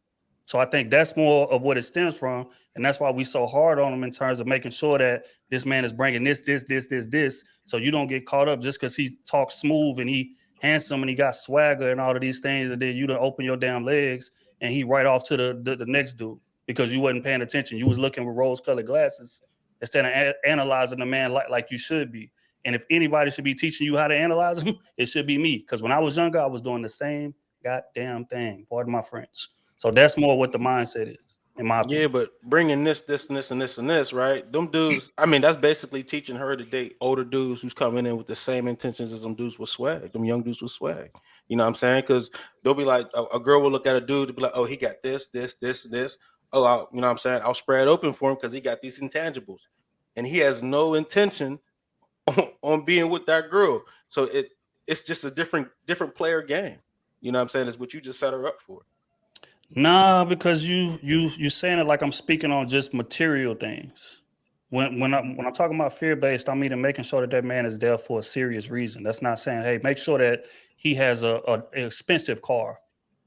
So I think that's more of what it stems from. And that's why we so hard on him in terms of making sure that this man is bringing this. So you don't get caught up just because he talks smooth and he handsome and he got swagger and all of these things. And then you don't open your damn legs and he right off to the next dude because you wasn't paying attention. You was looking with rose-colored glasses instead of analyzing the man like you should be. And if anybody should be teaching you how to analyze him, it should be me. Because when I was younger, I was doing the same goddamn thing. Pardon my French. So that's more what the mindset is, in my opinion.
Yeah, but bringing this, and this, right? Them dudes, I mean, that's basically teaching her to date older dudes who's coming in with the same intentions as them dudes with swag, them young dudes with swag. You know what I'm saying? Because they'll be like, a girl will look at a dude and be like, oh, he got this. Oh, you know what I'm saying? I'll spread open for him because he got these intangibles. And he has no intention on being with that girl. So it's just a different player game. You know what I'm saying? It's what you just set her up for.
Nah, because you're saying it like I'm speaking on just material things. When I'm talking about fear-based, I mean making sure that man is there for a serious reason. That's not saying, hey, make sure that he has an expensive car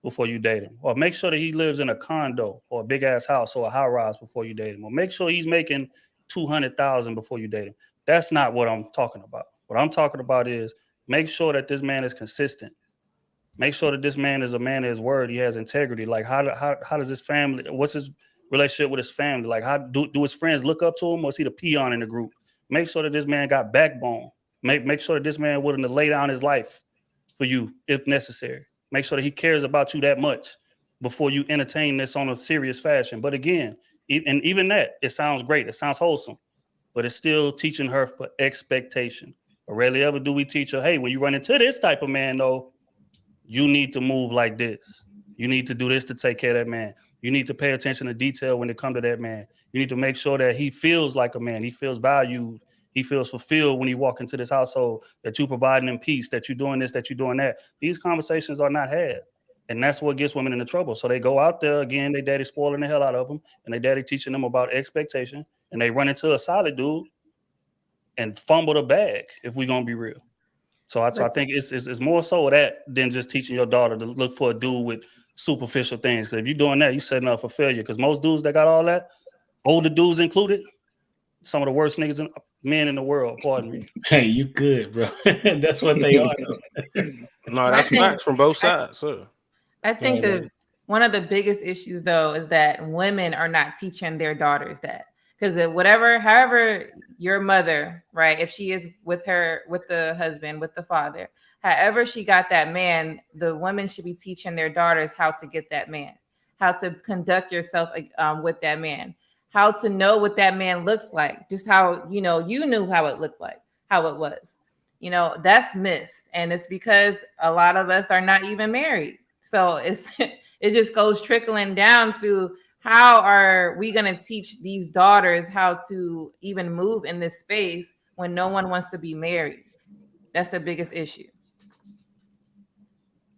before you date him, or make sure that he lives in a condo or a big ass house or a high rise before you date him, or make sure he's making $200,000 before you date him. That's not what I'm talking about. What I'm talking about is make sure that this man is consistent. Make sure that this man is a man of his word. He has integrity. Like how does his family? What's his relationship with his family? Like how do his friends look up to him, or is he the peon in the group? Make sure that this man got backbone. Make sure that this man willing to lay down his life for you if necessary. Make sure that he cares about you that much before you entertain this on a serious fashion. But again, and even that, it sounds great. It sounds wholesome, but it's still teaching her for expectation. But rarely ever do we teach her, hey, when you run into this type of man, though, you need to move like this. You need to do this to take care of that man. You need to pay attention to detail when it comes to that man. You need to make sure that he feels like a man. He feels valued. He feels fulfilled when he walks into this household, that you're providing him peace, that you're doing this, that you're doing that. These conversations are not had. And that's what gets women into trouble. So they go out there, again, they daddy spoiling the hell out of them, and they daddy teaching them about expectation, and they run into a solid dude and fumble the bag, if we're going to be real. So I think it's more so that than just teaching your daughter to look for a dude with superficial things. Because if you're doing that, you're setting up for failure. Because most dudes that got all that, older dudes included, some of the worst men in the world. Pardon me.
Hey, you good, bro? That's what they are.
No, that's facts from both sides.
I think one of the biggest issues, though, is that women are not teaching their daughters that. Because however your mother, right, if she is with the husband, with the father, however she got that man, the women should be teaching their daughters how to get that man, how to conduct yourself with that man, how to know what that man looks like, just how, you knew how it looked like, how it was. That's missed. And it's because a lot of us are not even married. So it just goes trickling down to, how are we going to teach these daughters how to even move in this space when no one wants to be married? That's the biggest issue.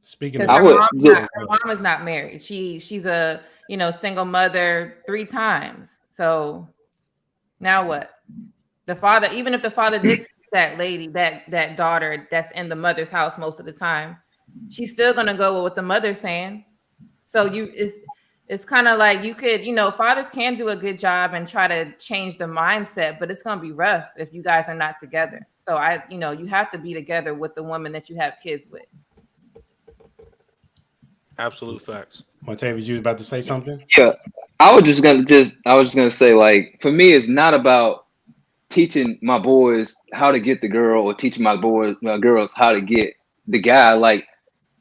Speaking of,
her mom is not married. She's a single mother 3 times. So now what? The father, even if the father did that lady, that daughter that's in the mother's house most of the time, she's still gonna go with what the mother's saying. So it's kind of like you could, fathers can do a good job and try to change the mindset, but it's going to be rough if you guys are not together. So you have to be together with the woman that you have kids with.
Absolute facts.
Montavia, you was about to say something?
Yeah, I was just gonna say, like, for me, it's not about teaching my boys how to get the girl or teaching my girls how to get the guy. Like,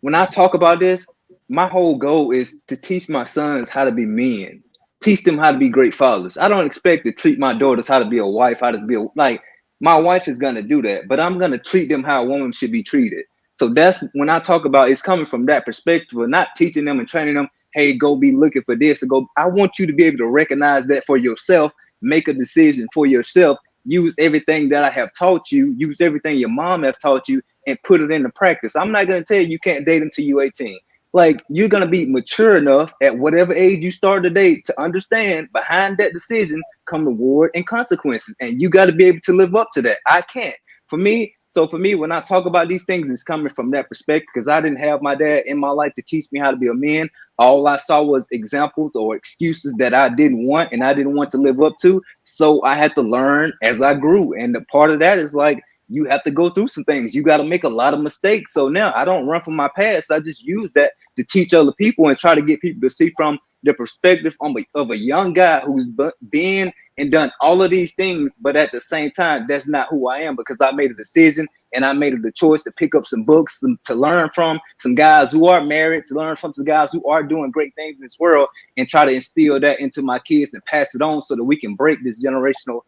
when I talk about this, my whole goal is to teach my sons how to be men. teach them how to be great fathers. I don't expect to treat my daughters how to be a wife, how to be like my wife is gonna do that, but I'm gonna treat them how a woman should be treated. So that's when I talk about it's coming from that perspective of not teaching them and training them, hey, go be looking for this or go. I want you to be able to recognize that for yourself, make a decision for yourself, use everything that I have taught you, use everything your mom has taught you, and put it into practice. I'm not gonna tell you can't date until you're 18. Like you're gonna be mature enough at whatever age you start to date to understand behind that decision come reward and consequences, and you got to be able to live up to that. I can't. For me, when I talk about these things, it's coming from that perspective because I didn't have my dad in my life to teach me how to be a man. All I saw was examples or excuses that I didn't want and I didn't want to live up to. So I had to learn as I grew, and the part of that is like you have to go through some things. You got to make a lot of mistakes. So now I don't run from my past. I just use that to teach other people and try to get people to see from the perspective of a young guy who's been and done all of these things. But at the same time, that's not who I am because I made a decision and I made the choice to pick up some books to learn from some guys who are married, to learn from some guys who are doing great things in this world and try to instill that into my kids and pass it on so that we can break this generational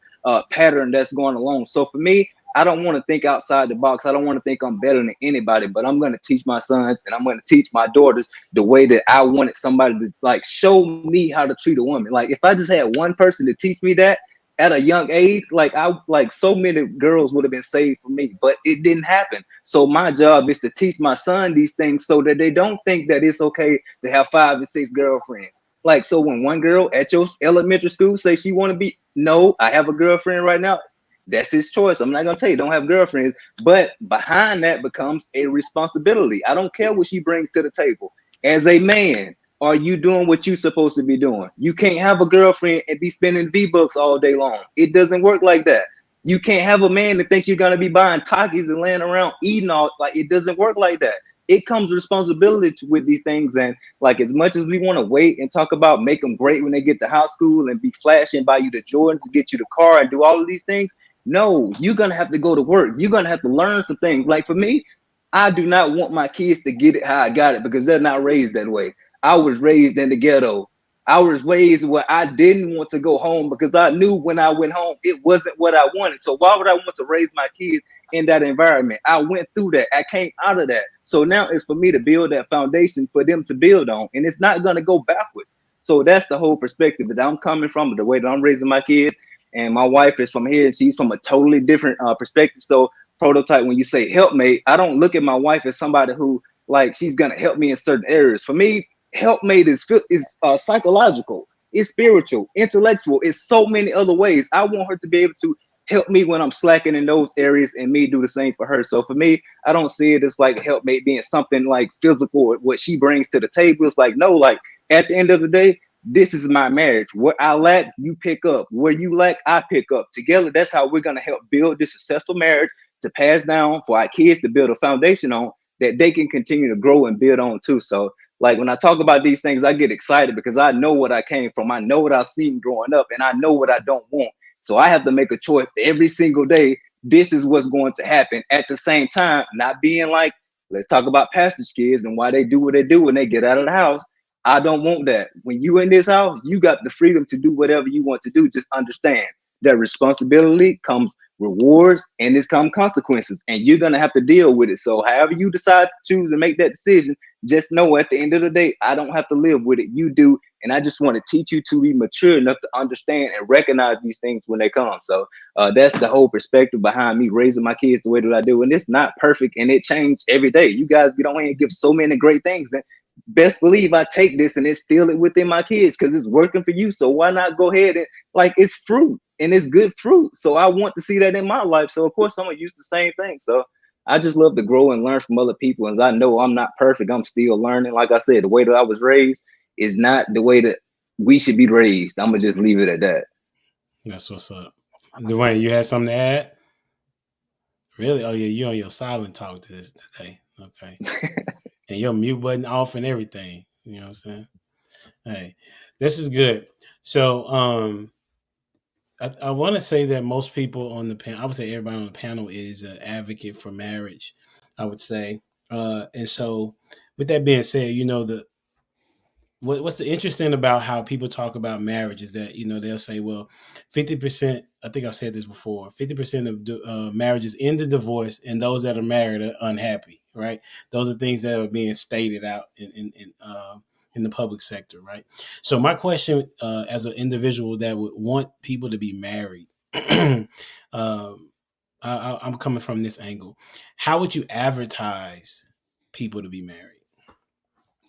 pattern that's going along. So for me, I don't want to think outside the box. I don't want to think I'm better than anybody, but I'm going to teach my sons and I'm going to teach my daughters the way that I wanted somebody to like show me how to treat a woman. Like if I just had one person to teach me that at a young age, like so many girls would have been saved for me, but it didn't happen. So my job is to teach my son these things so that they don't think that it's okay to have 5 and 6 girlfriends. Like, so when one girl at your elementary school say she want to be, no, I have a girlfriend right now. That's his choice. I'm not gonna tell you don't have girlfriends, but behind that becomes a responsibility. I don't care what she brings to the table. As a man, are you doing what you're supposed to be doing? You can't have a girlfriend and be spending V-Bucks all day long. It doesn't work like that. You can't have a man that think you're gonna be buying Takis and laying around eating all, like it doesn't work like that. It comes responsibility with these things, and like as much as we want to wait and talk about make them great when they get to high school and be flashing by you the Jordans to get you the car and do all of these things, no, you're gonna have to go to work. You're gonna have to learn some things. Like for me, I do not want my kids to get it how I got it because they're not raised that way. I was raised in the ghetto. I was raised where I didn't want to go home because I knew when I went home, it wasn't what I wanted. So why would I want to raise my kids in that environment? I went through that. I came out of that. So now it's for me to build that foundation for them to build on. And it's not going to go backwards. So that's the whole perspective that I'm coming from, the way that I'm raising my kids. And my wife is from here and she's from a totally different perspective. So prototype, when you say helpmate, I don't look at my wife as somebody who like she's gonna help me in certain areas. For me, helpmate is psychological, it's spiritual, intellectual, it's so many other ways. I want her to be able to help me when I'm slacking in those areas and me do the same for her. So for me, I don't see it as like helpmate being something like physical, what she brings to the table. It's like, no, like at the end of the day, this is my marriage. What I lack, you pick up. Where you lack, I pick up. Together, that's how we're going to help build this successful marriage to pass down for our kids to build a foundation on that they can continue to grow and build on too. So, like when I talk about these things, I get excited because I know what I came from. I know what I've seen growing up, and I know what I don't want. So I have to make a choice every single day. This is what's going to happen. At the same time, not being like, let's talk about pastors' kids and why they do what they do when they get out of the house. I don't want that. When you in this house, you got the freedom to do whatever you want to do. Just understand that responsibility comes rewards and it's come consequences, and you're gonna have to deal with it. So however you decide to choose and make that decision, just know at the end of the day, I don't have to live with it. You do. And I just want to teach you to be mature enough to understand and recognize these things when they come. So that's the whole perspective behind me raising my kids the way that I do. And it's not perfect and it changed every day. You guys get on here and give so many great things. And best believe I take this and instill it within my kids because it's working for you. So why not go ahead and like it's fruit and it's good fruit. So I want to see that in my life. So of course I'm gonna use the same thing. So I just love to grow and learn from other people. And I know I'm not perfect. I'm still learning. Like I said, the way that I was raised is not the way that we should be raised. I'm gonna just leave it at that.
That's what's up. Dwayne, you had something to add? Really? Oh yeah, you on your silent talk to this today. Okay. And your mute button off and everything. You know what I'm saying? Hey, this is good. So I want to say that most people on the panel, I would say everybody on the panel is an advocate for marriage, I would say. And so with that being said, you know, what's the interesting about how people talk about marriage is that, they'll say, well, 50%, I think I've said this before, 50% of marriages end in divorce, and those that are married are unhappy, right? Those are things that are being stated out in the public sector, right? So my question, as an individual that would want people to be married, I'm coming from this angle. How would you advertise people to be married?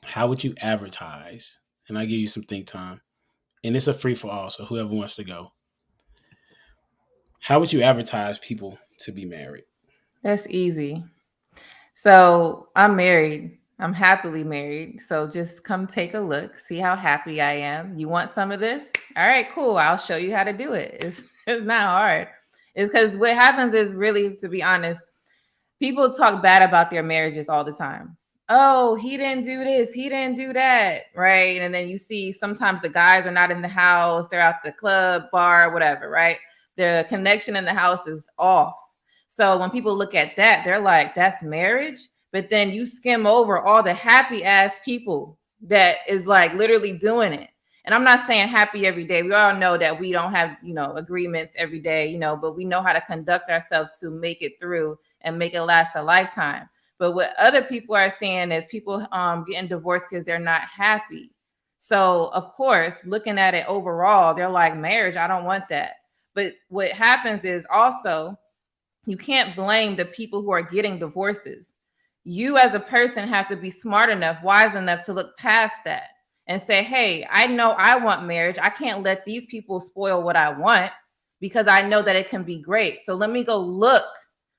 How would you advertise? And I give you some think time. And it's a free for all, so whoever wants to go. How would you advertise people to be married?
That's easy. So I'm married. I'm happily married. So just come take a look, see how happy I am. You want some of this? All right, cool. I'll show you how to do it. It's not hard. It's because what happens is, really, to be honest, people talk bad about their marriages all the time. Oh, he didn't do this, he didn't do that, right? And then you see sometimes the guys are not in the house, they're at the club, bar, whatever, right? The connection in the house is off. So when people look at that, they're like, that's marriage. But then you skim over all the happy ass people that is like literally doing it. And I'm not saying happy every day. We all know that we don't have, agreements every day, but we know how to conduct ourselves to make it through and make it last a lifetime. But what other people are saying is people getting divorced because they're not happy. So of course, looking at it overall, they're like, marriage, I don't want that. But what happens is also, you can't blame the people who are getting divorces. You as a person have to be smart enough, wise enough to look past that and say, hey, I know I want marriage. I can't let these people spoil what I want, because I know that it can be great. So let me go look.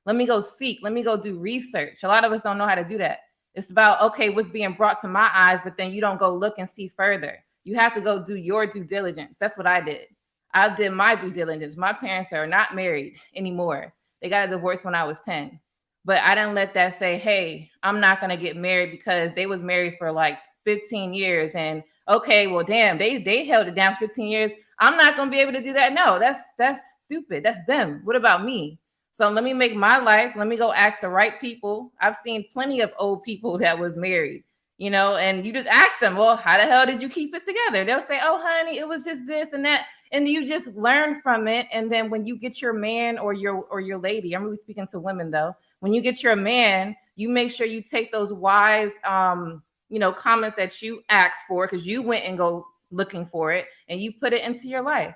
Let me go seek. Let me go do research. A lot of us don't know how to do that. It's about, okay, what's being brought to my eyes, but then you don't go look and see further. You have to go do your due diligence. That's what I did. I did my due diligence. My parents are not married anymore. They got a divorce when I was 10. But I didn't let that say, hey, I'm not going to get married, because they was married for like 15 years. And okay, well, damn, they held it down 15 years. I'm not going to be able to do that. No, that's stupid. That's them. What about me? So let me make my life. Let me go ask the right people. I've seen plenty of old people that was married, and you just ask them, well, how the hell did you keep it together? They'll say, oh, honey, it was just this and that. And you just learn from it. And then when you get your man or your lady, I'm really speaking to women though, when you get your man, you make sure you take those wise, comments that you asked for, because you went and go looking for it, and you put it into your life.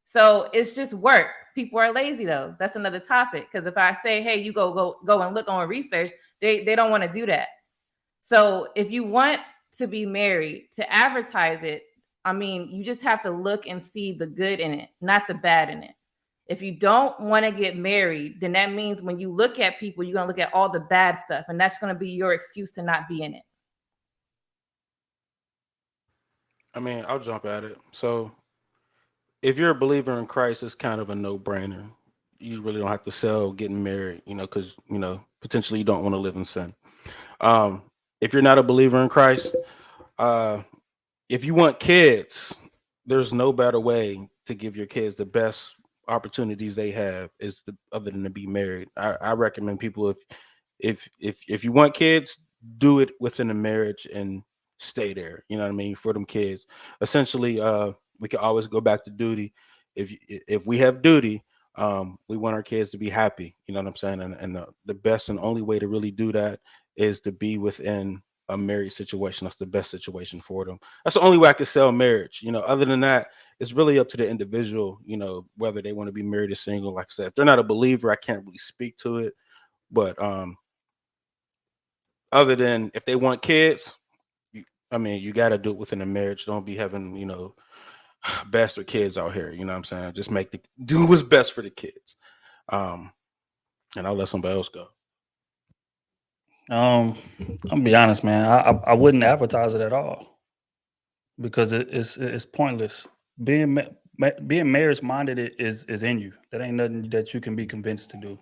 So it's just work. People are lazy though. That's another topic. Because if I say, hey, you go and look on research, they don't want to do that. So if you want to be married, to advertise it, you just have to look and see the good in it, not the bad in it. If you don't want to get married, then that means when you look at people, you're going to look at all the bad stuff, and that's going to be your excuse to not be in it.
I'll jump at it. So if you're a believer in Christ, it's kind of a no-brainer. You really don't have to sell getting married, because, potentially you don't want to live in sin. If you're not a believer in Christ, if you want kids, there's no better way to give your kids the best opportunities they have other than to be married. I recommend people, if you want kids, do it within a marriage and stay there. You know what I mean? For them kids. Essentially, we can always go back to duty. If we have duty, we want our kids to be happy. You know what I'm saying? And the best and only way to really do that is to be within a married situation. That's the best situation for them. That's the only way I could sell marriage. Other than that, it's really up to the individual, whether they want to be married or single. Like I said, if they're not a believer, I can't really speak to it. But other than if they want kids, you got to do it within a marriage. Don't be having, bastard kids out here. You know what I'm saying? Just do what's best for the kids. And I'll let somebody else go.
I'll be honest, man. I wouldn't advertise it at all, because it's pointless. Being marriage minded is in you. That ain't nothing that you can be convinced to do.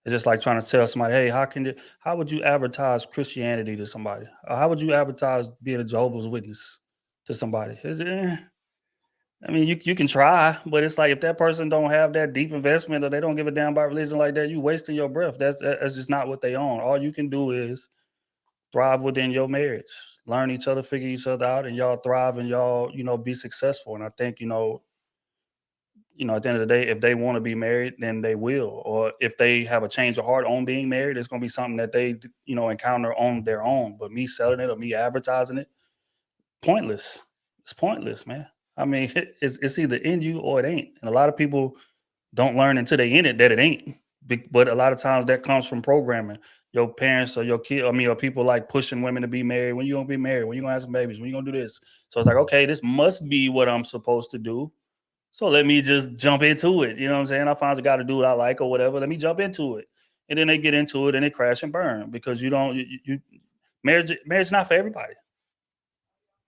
It's just like trying to tell somebody, hey, how would you advertise Christianity to somebody? Or how would you advertise being a Jehovah's Witness to somebody? You can try, but it's like, if that person don't have that deep investment, or they don't give a damn about religion like that, you wasting your breath. That's just not what they own. All you can do is thrive within your marriage, learn each other, figure each other out, and y'all thrive and y'all, be successful. And I think, at the end of the day, if they want to be married, then they will. Or if they have a change of heart on being married, it's going to be something that they, encounter on their own. But me selling it or me advertising it, pointless. It's pointless, man. I mean, it's either in you or it ain't. And a lot of people don't learn until they in it that it ain't. But a lot of times that comes from programming. Your parents or your kid, or people like pushing women to be married. When you gonna be married? When you gonna have some babies? When you gonna do this? So it's like, okay, this must be what I'm supposed to do. So let me just jump into it. You know what I'm saying? I find a guy to do what I like or whatever. Let me jump into it. And then they get into it and they crash and burn because marriage is not for everybody.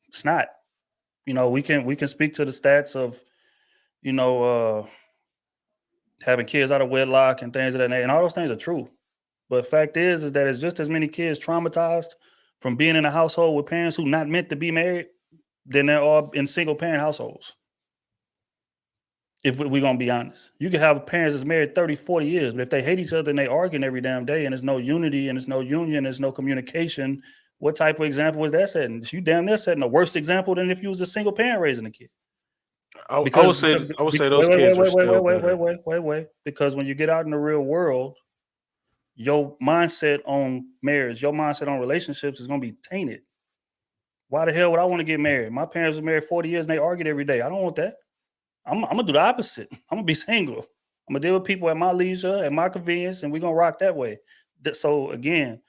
It's not. We can speak to the stats of, having kids out of wedlock and things of that nature. And all those things are true. But fact is that it's just as many kids traumatized from being in a household with parents who not meant to be married than there are in single parent households. If we're going to be honest, you can have parents that's married 30, 40 years, but if they hate each other and they arguing every damn day and there's no unity and there's no union, there's no communication, what type of example is that setting? You damn near setting a worse example than if you was a single parent raising a kid.
I would say those kids are still better.
Wait. Because when you get out in the real world, your mindset on marriage, your mindset on relationships is going to be tainted. Why the hell would I want to get married? My parents were married 40 years and they argued every day. I don't want that. I'm going to do the opposite. I'm going to be single. I'm going to deal with people at my leisure, at my convenience, and we're going to rock that way. So again,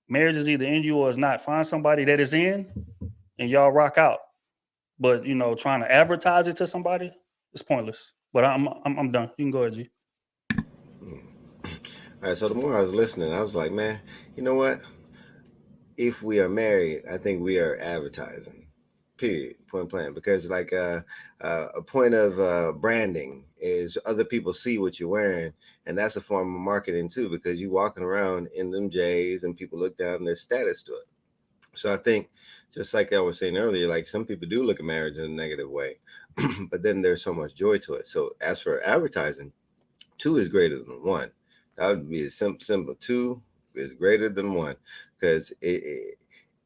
marriage is either in you or it's not. Find somebody that is in and y'all rock out. But, trying to advertise it to somebody, it's pointless. But I'm done. You can go ahead, G.
All right, so the more I was listening, I was like, man, you know what? If we are married, I think we are advertising, period, point blank. Because like a point of branding is other people see what you're wearing, and that's a form of marketing too, because you walking around in them J's and people look down their status to it. So I think, just like I was saying earlier, like some people do look at marriage in a negative way, but then there's so much joy to it. So as for advertising, 2 is greater than 1. That would be a simple. 2 is greater than 1 because it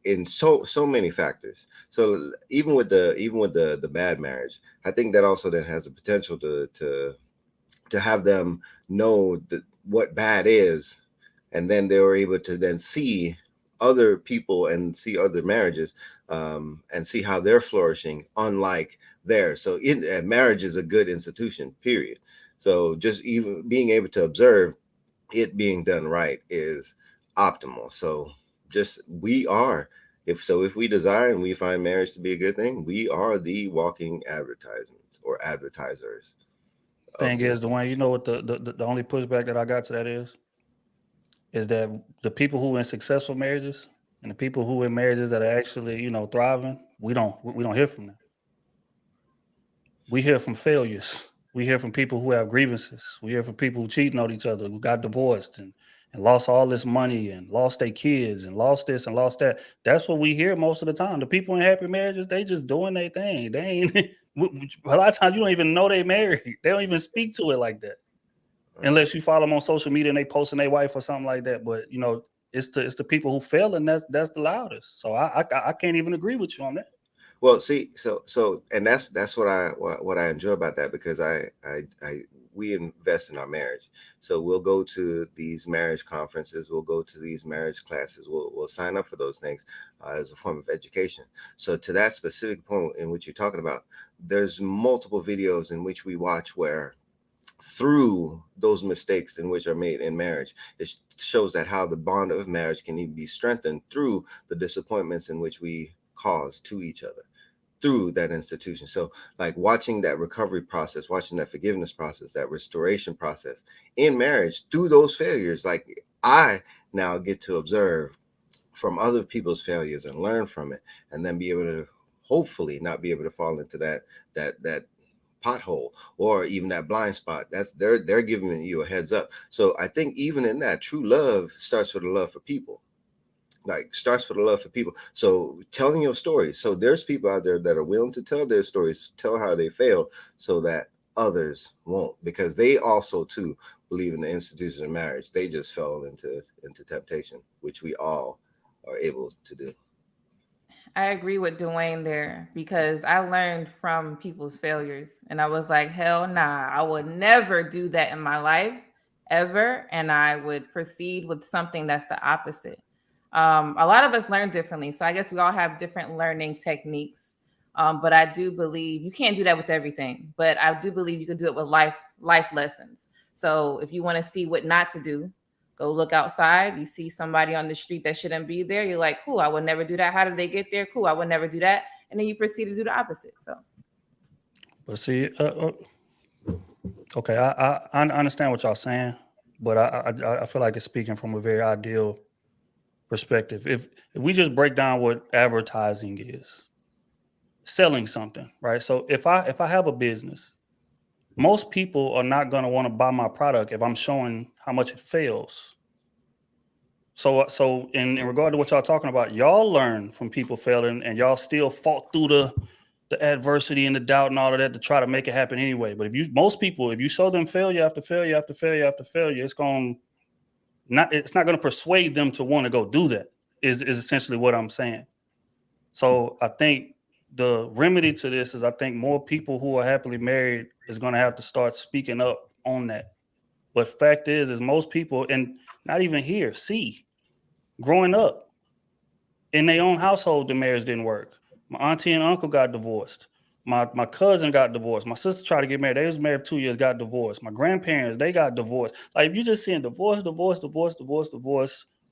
in so many factors. So even with the bad marriage, I think that also then has the potential to have them know what bad is, and then they were able to then see other people and see other marriages and see how they're flourishing unlike theirs. So marriage is a good institution, period. So just even being able to observe it being done right is optimal. So just if we desire and we find marriage to be a good thing, we are the walking advertisements or advertisers.
Thing is, Dwayne, you know what the only pushback that I got to that is that the people who in successful marriages and the people who in marriages that are actually, thriving, we don't hear from them. We hear from failures. We hear from people who have grievances. We hear from people who cheating on each other, who got divorced and lost all this money and lost their kids and lost this and lost that. That's what we hear most of the time. The people in happy marriages, they just doing their thing. They ain't a lot of times you don't even know they married. They don't even speak to it like that. Unless you follow them on social media and they posting their wife or something like that. But it's the people who fail, and that's the loudest. So I can't even agree with you on that.
Well, see, so and that's what I enjoy about that, because we invest in our marriage. So we'll go to these marriage conferences, we'll go to these marriage classes, we'll sign up for those things as a form of education. So to that specific point in which you're talking about, there's multiple videos in which we watch where through those mistakes in which are made in marriage, it shows that how the bond of marriage can even be strengthened through the disappointments in which we cause to each other through that institution. So like watching that recovery process, watching that forgiveness process, that restoration process in marriage through those failures, like I now get to observe from other people's failures and learn from it, and then be able to hopefully not be able to fall into that pothole or even that blind spot. That's they're giving you a heads up. So I think even in that, true love starts with a love for people. So telling your stories. So there's people out there that are willing to tell their stories, tell how they failed, so that others won't, because they also too believe in the institution of marriage. They just fell into temptation, which we all are able to do.
I agree with Dwayne there because I learned from people's failures and I was like, hell nah, I would never do that in my life ever. And I would proceed with something that's the opposite. A lot of us learn differently. So I guess we all have different learning techniques. But I do believe you can't do that with everything, but I do believe you can do it with life lessons. So if you want to see what not to do, go look outside. You see somebody on the street that shouldn't be there. You're like, cool, I would never do that. How did they get there? Cool, I would never do that. And then you proceed to do the opposite. So,
but see, okay, I understand what y'all saying, but I feel like it's speaking from a very ideal perspective. If we just break down what advertising is, selling something, right? So if I have a business, most people are not going to want to buy my product if I'm showing how much it fails. So in regard to what y'all talking about, y'all learn from people failing and y'all still fought through the adversity and the doubt and all of that to try to make it happen anyway. But most people, if you show them failure after failure after failure after failure, it's not going to persuade them to want to go do that is essentially what I'm saying. So I think the remedy to this is I think more people who are happily married is going to have to start speaking up on that. But fact is most people, and not even here, growing up in their own household, the marriage didn't work. My auntie and uncle got divorced. My cousin got divorced. My sister tried to get married. They was married for 2 years, got divorced. My grandparents, they got divorced. Like, you just seeing divorce,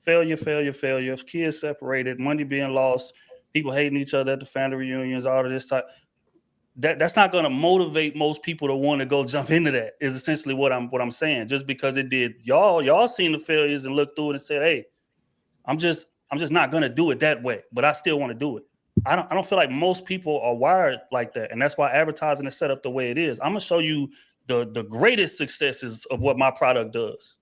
failure, kids separated, money being lost, people hating each other at the family reunions, all of this type. That's not going to motivate most people to want to go jump into that, is essentially what I'm saying. Just because it did, y'all seen the failures and looked through it and said, hey, I'm just not going to do it that way, but I still want to do it. I don't feel like most people are wired like that. And that's why advertising is set up the way it is. I'm going to show you the greatest successes of what my product does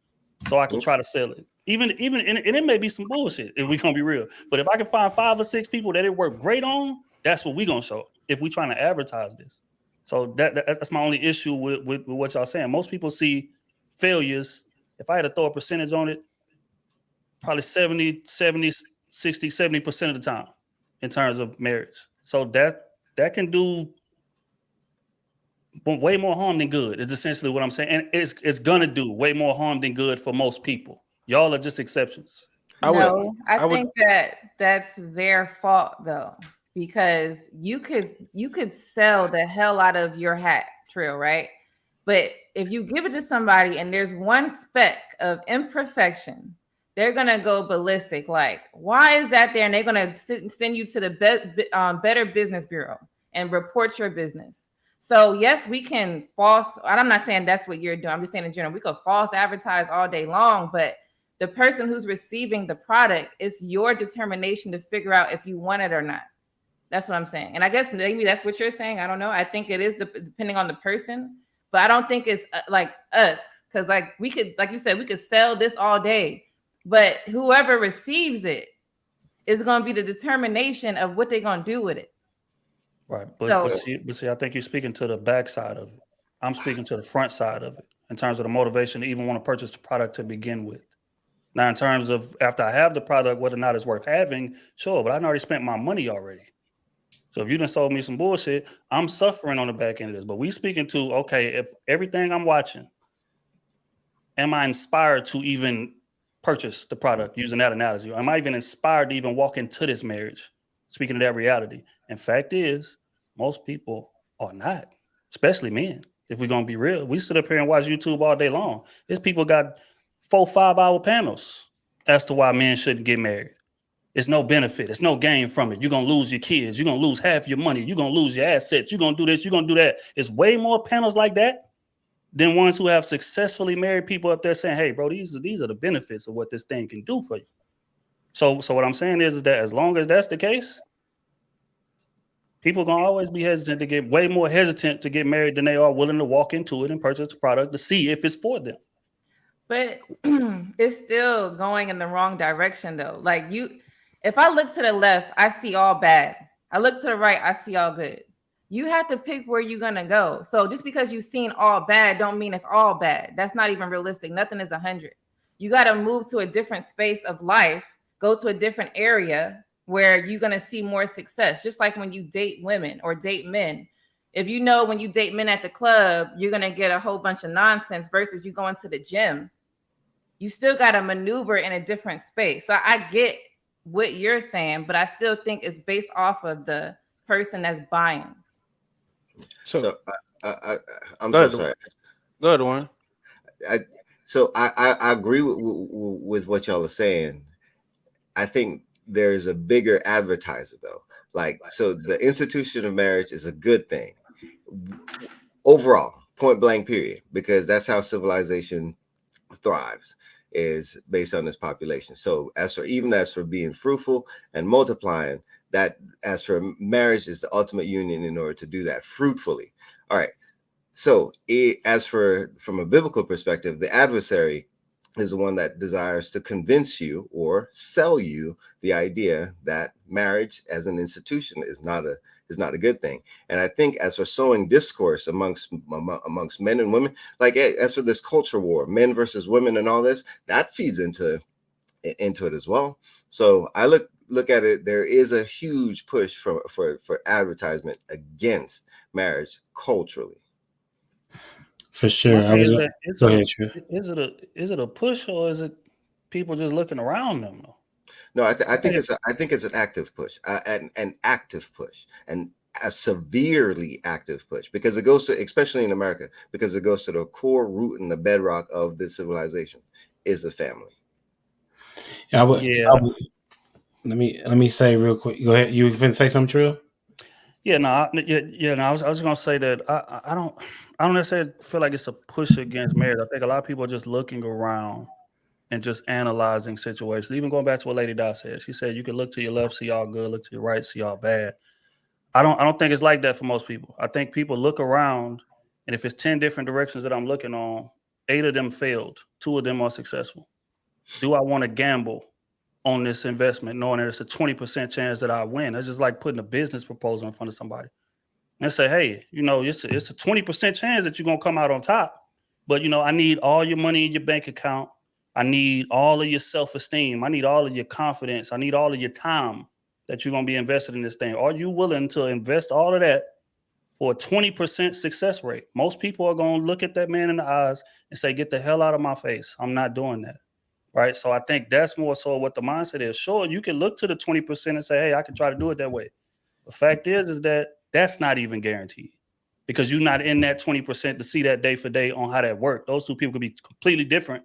so I can try to sell it. Even and it may be some bullshit if we're going to be real. But if I can find 5 or 6 people that it worked great on, that's what we're going to show if we're trying to advertise this. So that's my only issue with what y'all saying. Most people see failures. If I had to throw a percentage on it, probably 70% of the time in terms of marriage. So that can do way more harm than good is essentially what I'm saying. And it's going to do way more harm than good for most people. Y'all are just exceptions.
I think that's their fault though, because you could sell the hell out of your hat, Trill, right? But if you give it to somebody and there's one speck of imperfection, they're going to go ballistic. Like, why is that there? And they're going to send you to the Better Business Bureau and report your business. So yes, we can and I'm not saying that's what you're doing. I'm just saying in general, we could false advertise all day long, but the person who's receiving the product, it's your determination to figure out if you want it or not. That's what I'm saying. And I guess maybe that's what you're saying. I don't know. I think it is depending on the person, but I don't think it's like us. Because like we could, like you said, we could sell this all day, but whoever receives it is going to be the determination of what they're going to do with it.
Right. But see, I think you're speaking to the back side of it. I'm speaking to the front side of it in terms of the motivation to even want to purchase the product to begin with. Now, in terms of after I have the product, whether or not it's worth having, sure, but I already spent my money already. So if you done sold me some bullshit, I'm suffering on the back end of this. But we speaking to, okay, if everything I'm watching, am I inspired to even purchase the product using that analogy? Or am I even inspired to even walk into this marriage? Speaking of that reality. And fact is, most people are not, especially men. If we're going to be real, we sit up here and watch YouTube all day long. There's people got 4-5 hour panels as to why men shouldn't get married. It's no benefit. It's no gain from it. You're going to lose your kids. You're going to lose half your money. You're going to lose your assets. You're going to do this. You're going to do that. It's way more panels like that than ones who have successfully married people up there saying, hey, bro, these are the benefits of what this thing can do for you. So what I'm saying is that as long as that's the case, people are going to always be hesitant to get way more hesitant to get married than they are willing to walk into it and purchase the product to see if it's for them.
But it's still going in the wrong direction though. Like if I look to the left, I see all bad. I look to the right, I see all good. You have to pick where you're going to go. So just because you've seen all bad don't mean it's all bad. That's not even realistic. Nothing is 100. You got to move to a different space of life, go to a different area where you're going to see more success. Just like when you date women or date men. If you know when you date men at the club, you're going to get a whole bunch of nonsense versus you going to the gym. You still got to maneuver in a different space. So I get what you're saying, but I still think it's based off of the person that's buying.
So I'm
Go
so
ahead.
sorry.
Go ahead, Warren.
I agree with what y'all are saying. I think there's a bigger advertiser though. Like, so the institution of marriage is a good thing overall, point blank, period, because that's how civilization thrives, is based on this population. So as for being fruitful and multiplying, that as for marriage is the ultimate union in order to do that fruitfully. All right. So as for from a biblical perspective, the adversary is the one that desires to convince you or sell you the idea that marriage as an institution is not a good thing. And I think as for sowing discourse amongst men and women, like as for this culture war, men versus women and all this, that feeds into it as well. So I look at it, there is a huge push for advertisement against marriage culturally.
For sure.
Is it a push, or is it people just looking around them though?
No, I think it's an active push, an active push, and a severely active push, because it goes to, especially in America, because it goes to the core root and the bedrock of this civilization is the family.
Let me say real quick. Go ahead. You finna say something, Trill?
Yeah, no, I was gonna say that I don't necessarily feel like it's a push against marriage. I think a lot of people are just looking around and just analyzing situations. Even going back to what Lady Di said, she said you can look to your left, see all good, look to your right, see all bad. I don't think it's like that for most people. I think people look around, and if it's 10 different directions that I'm looking on, 8 of them failed, 2 of them are successful. Do I want to gamble on this investment, knowing that it's a 20% chance that I win? It's just like putting a business proposal in front of somebody and say, hey, it's a 20% chance that you're going to come out on top. But, I need all your money in your bank account. I need all of your self-esteem. I need all of your confidence. I need all of your time that you're going to be invested in this thing. Are you willing to invest all of that for a 20% success rate? Most people are going to look at that man in the eyes and say, get the hell out of my face. I'm not doing that. Right. So I think that's more so what the mindset is. Sure, you can look to the 20% and say, hey, I can try to do it that way. The fact is that that's not even guaranteed, because you're not in that 20% to see that day for day on how that works. Those two people could be completely different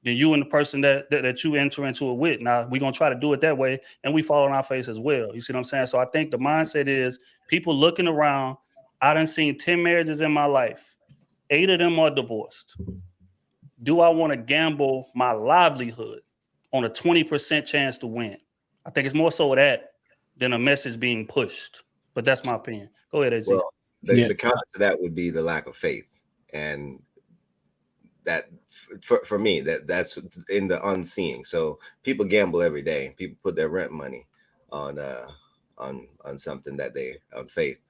than you and the person that you enter into it with. Now, we're going to try to do it that way, and we fall on our face as well. You see what I'm saying? So I think the mindset is people looking around. I done seen 10 marriages in my life. 8 of them are divorced. Do I want to gamble my livelihood on a 20% chance to win? I think it's more so that than a message being pushed. But that's my opinion. Go ahead, AZ.
Well, the counter to that would be the lack of faith. And that, for me, that's in the unseen. So people gamble every day. People put their rent money on something that they on faith.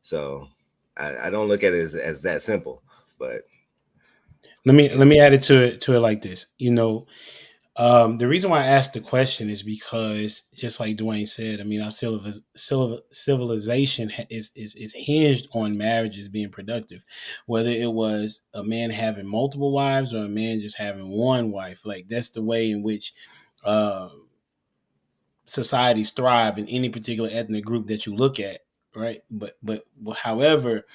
So I don't look at it as that simple. But
let me add it to it like this. The reason why I asked the question is because, just like Dwayne said, I mean, our civilization is hinged on marriages being productive. Whether it was a man having multiple wives or a man just having one wife, like that's the way in which societies thrive in any particular ethnic group that you look at, right? But however,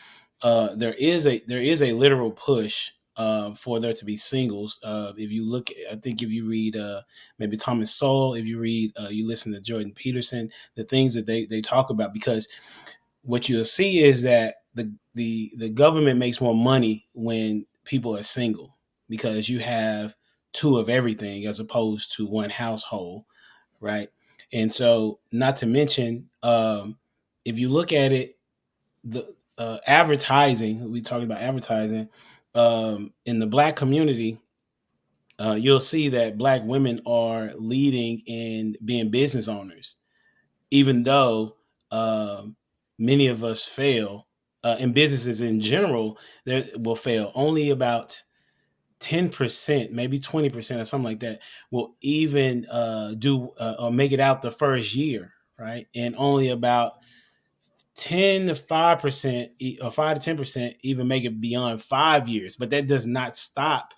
there is a literal push for there to be singles. If you look, I think if you read maybe Thomas Sowell, if you read, you listen to Jordan Peterson, the things that they talk about, because what you'll see is that the government makes more money when people are single, because you have 2 of everything as opposed to one household, right? And so, not to mention, if you look at it, the advertising, we talking about advertising in the Black community, you'll see that Black women are leading in being business owners, even though many of us fail, and businesses in general will fail. Only about 10%, maybe 20% or something like that will even do or make it out the first year, right? And only about 10 to 5% or 5 to 10% even make it beyond 5 years. But that does not stop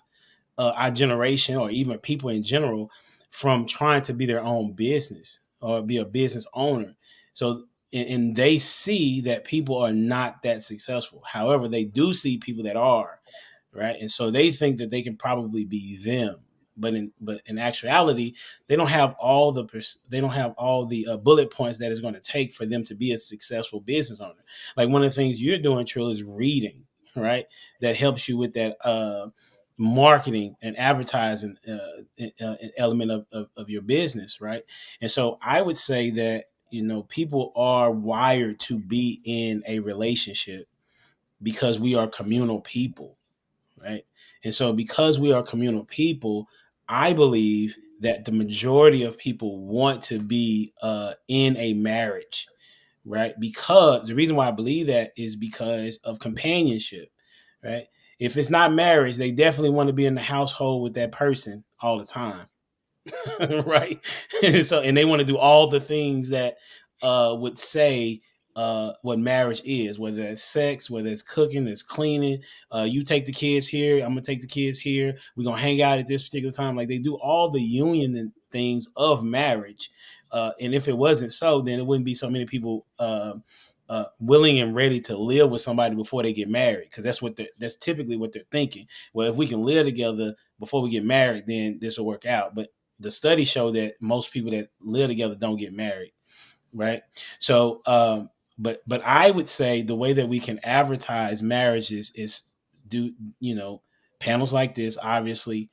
our generation or even people in general from trying to be their own business or be a business owner. So, and they see that people are not that successful. However, they do see people that are, right? And so they think that they can probably be them. But in actuality, they don't have all the bullet points that it's going to take for them to be a successful business owner. Like one of the things you're doing, Trill, is reading, right? That helps you with that marketing and advertising element of your business, right? And so I would say that, people are wired to be in a relationship because we are communal people, right? And so because we are communal people, I believe that the majority of people want to be in a marriage, right? Because the reason why I believe that is because of companionship, right? If it's not marriage, they definitely want to be in the household with that person all the time. Right? And they want to do all the things that would say what marriage is, whether it's sex, whether it's cooking, it's cleaning. You take the kids here, I'm gonna take the kids here. We're gonna hang out at this particular time. Like they do all the union and things of marriage. And if it wasn't so, then it wouldn't be so many people willing and ready to live with somebody before they get married, because that's typically what they're thinking. Well, if we can live together before we get married, then this will work out. But the studies show that most people that live together don't get married, right? So, but I would say the way that we can advertise marriages is do panels like this, obviously,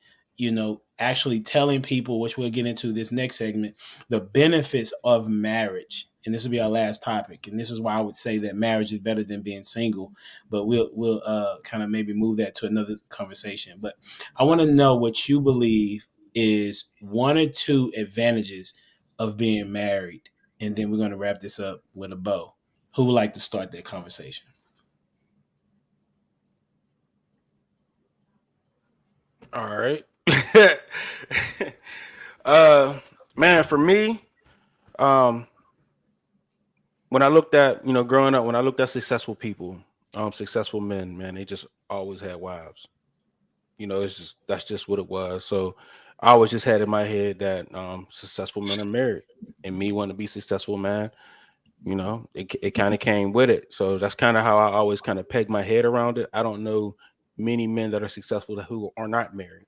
actually telling people, which we'll get into this next segment, the benefits of marriage. And this will be our last topic. And this is why I would say that marriage is better than being single. But we'll kind of maybe move that to another conversation. But I want to know what you believe is one or two advantages of being married. And then we're going to wrap this up with a bow. Who would like to start that conversation?
All right. Man, for me, when I looked at, growing up, when I looked at successful people, successful men, man, they just always had wives. That's just what it was. So I always just had in my head that successful men are married, and me wanting to be successful, man, it kind of came with it. So that's kind of how I always kind of peg my head around it. I don't know many men that are successful who are not married.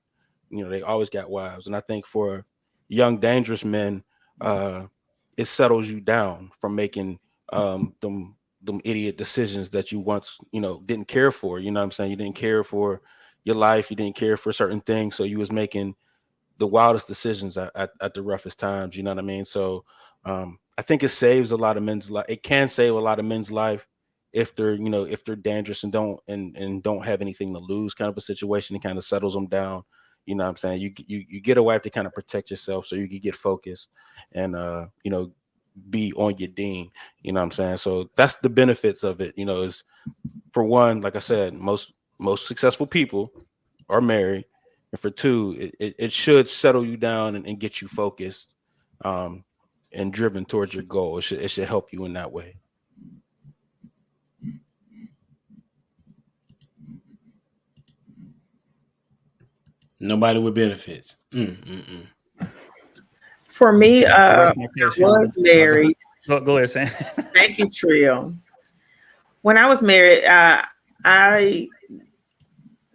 They always got wives. And I think for young, dangerous men, it settles you down from making them idiot decisions that you once, didn't care for. You know what I'm saying? You didn't care for your life. You didn't care for certain things. So you was making the wildest decisions at the roughest times. You know what I mean? So I think it saves a lot of men's life. It can save a lot of men's life if they're, if they're dangerous and don't have anything to lose, kind of a situation. It kind of settles them down. You know what I'm saying? You get a wife to kind of protect yourself so you can get focused and, be on your dean. You know what I'm saying? So that's the benefits of it, is for one, like I said, most successful people are married. And for two, it should settle you down and get you focused and driven towards your goal. It should help you in that way.
Nobody with benefits.
For me, I was married.
Go ahead, Sam.
Thank you, Trill. When I was married,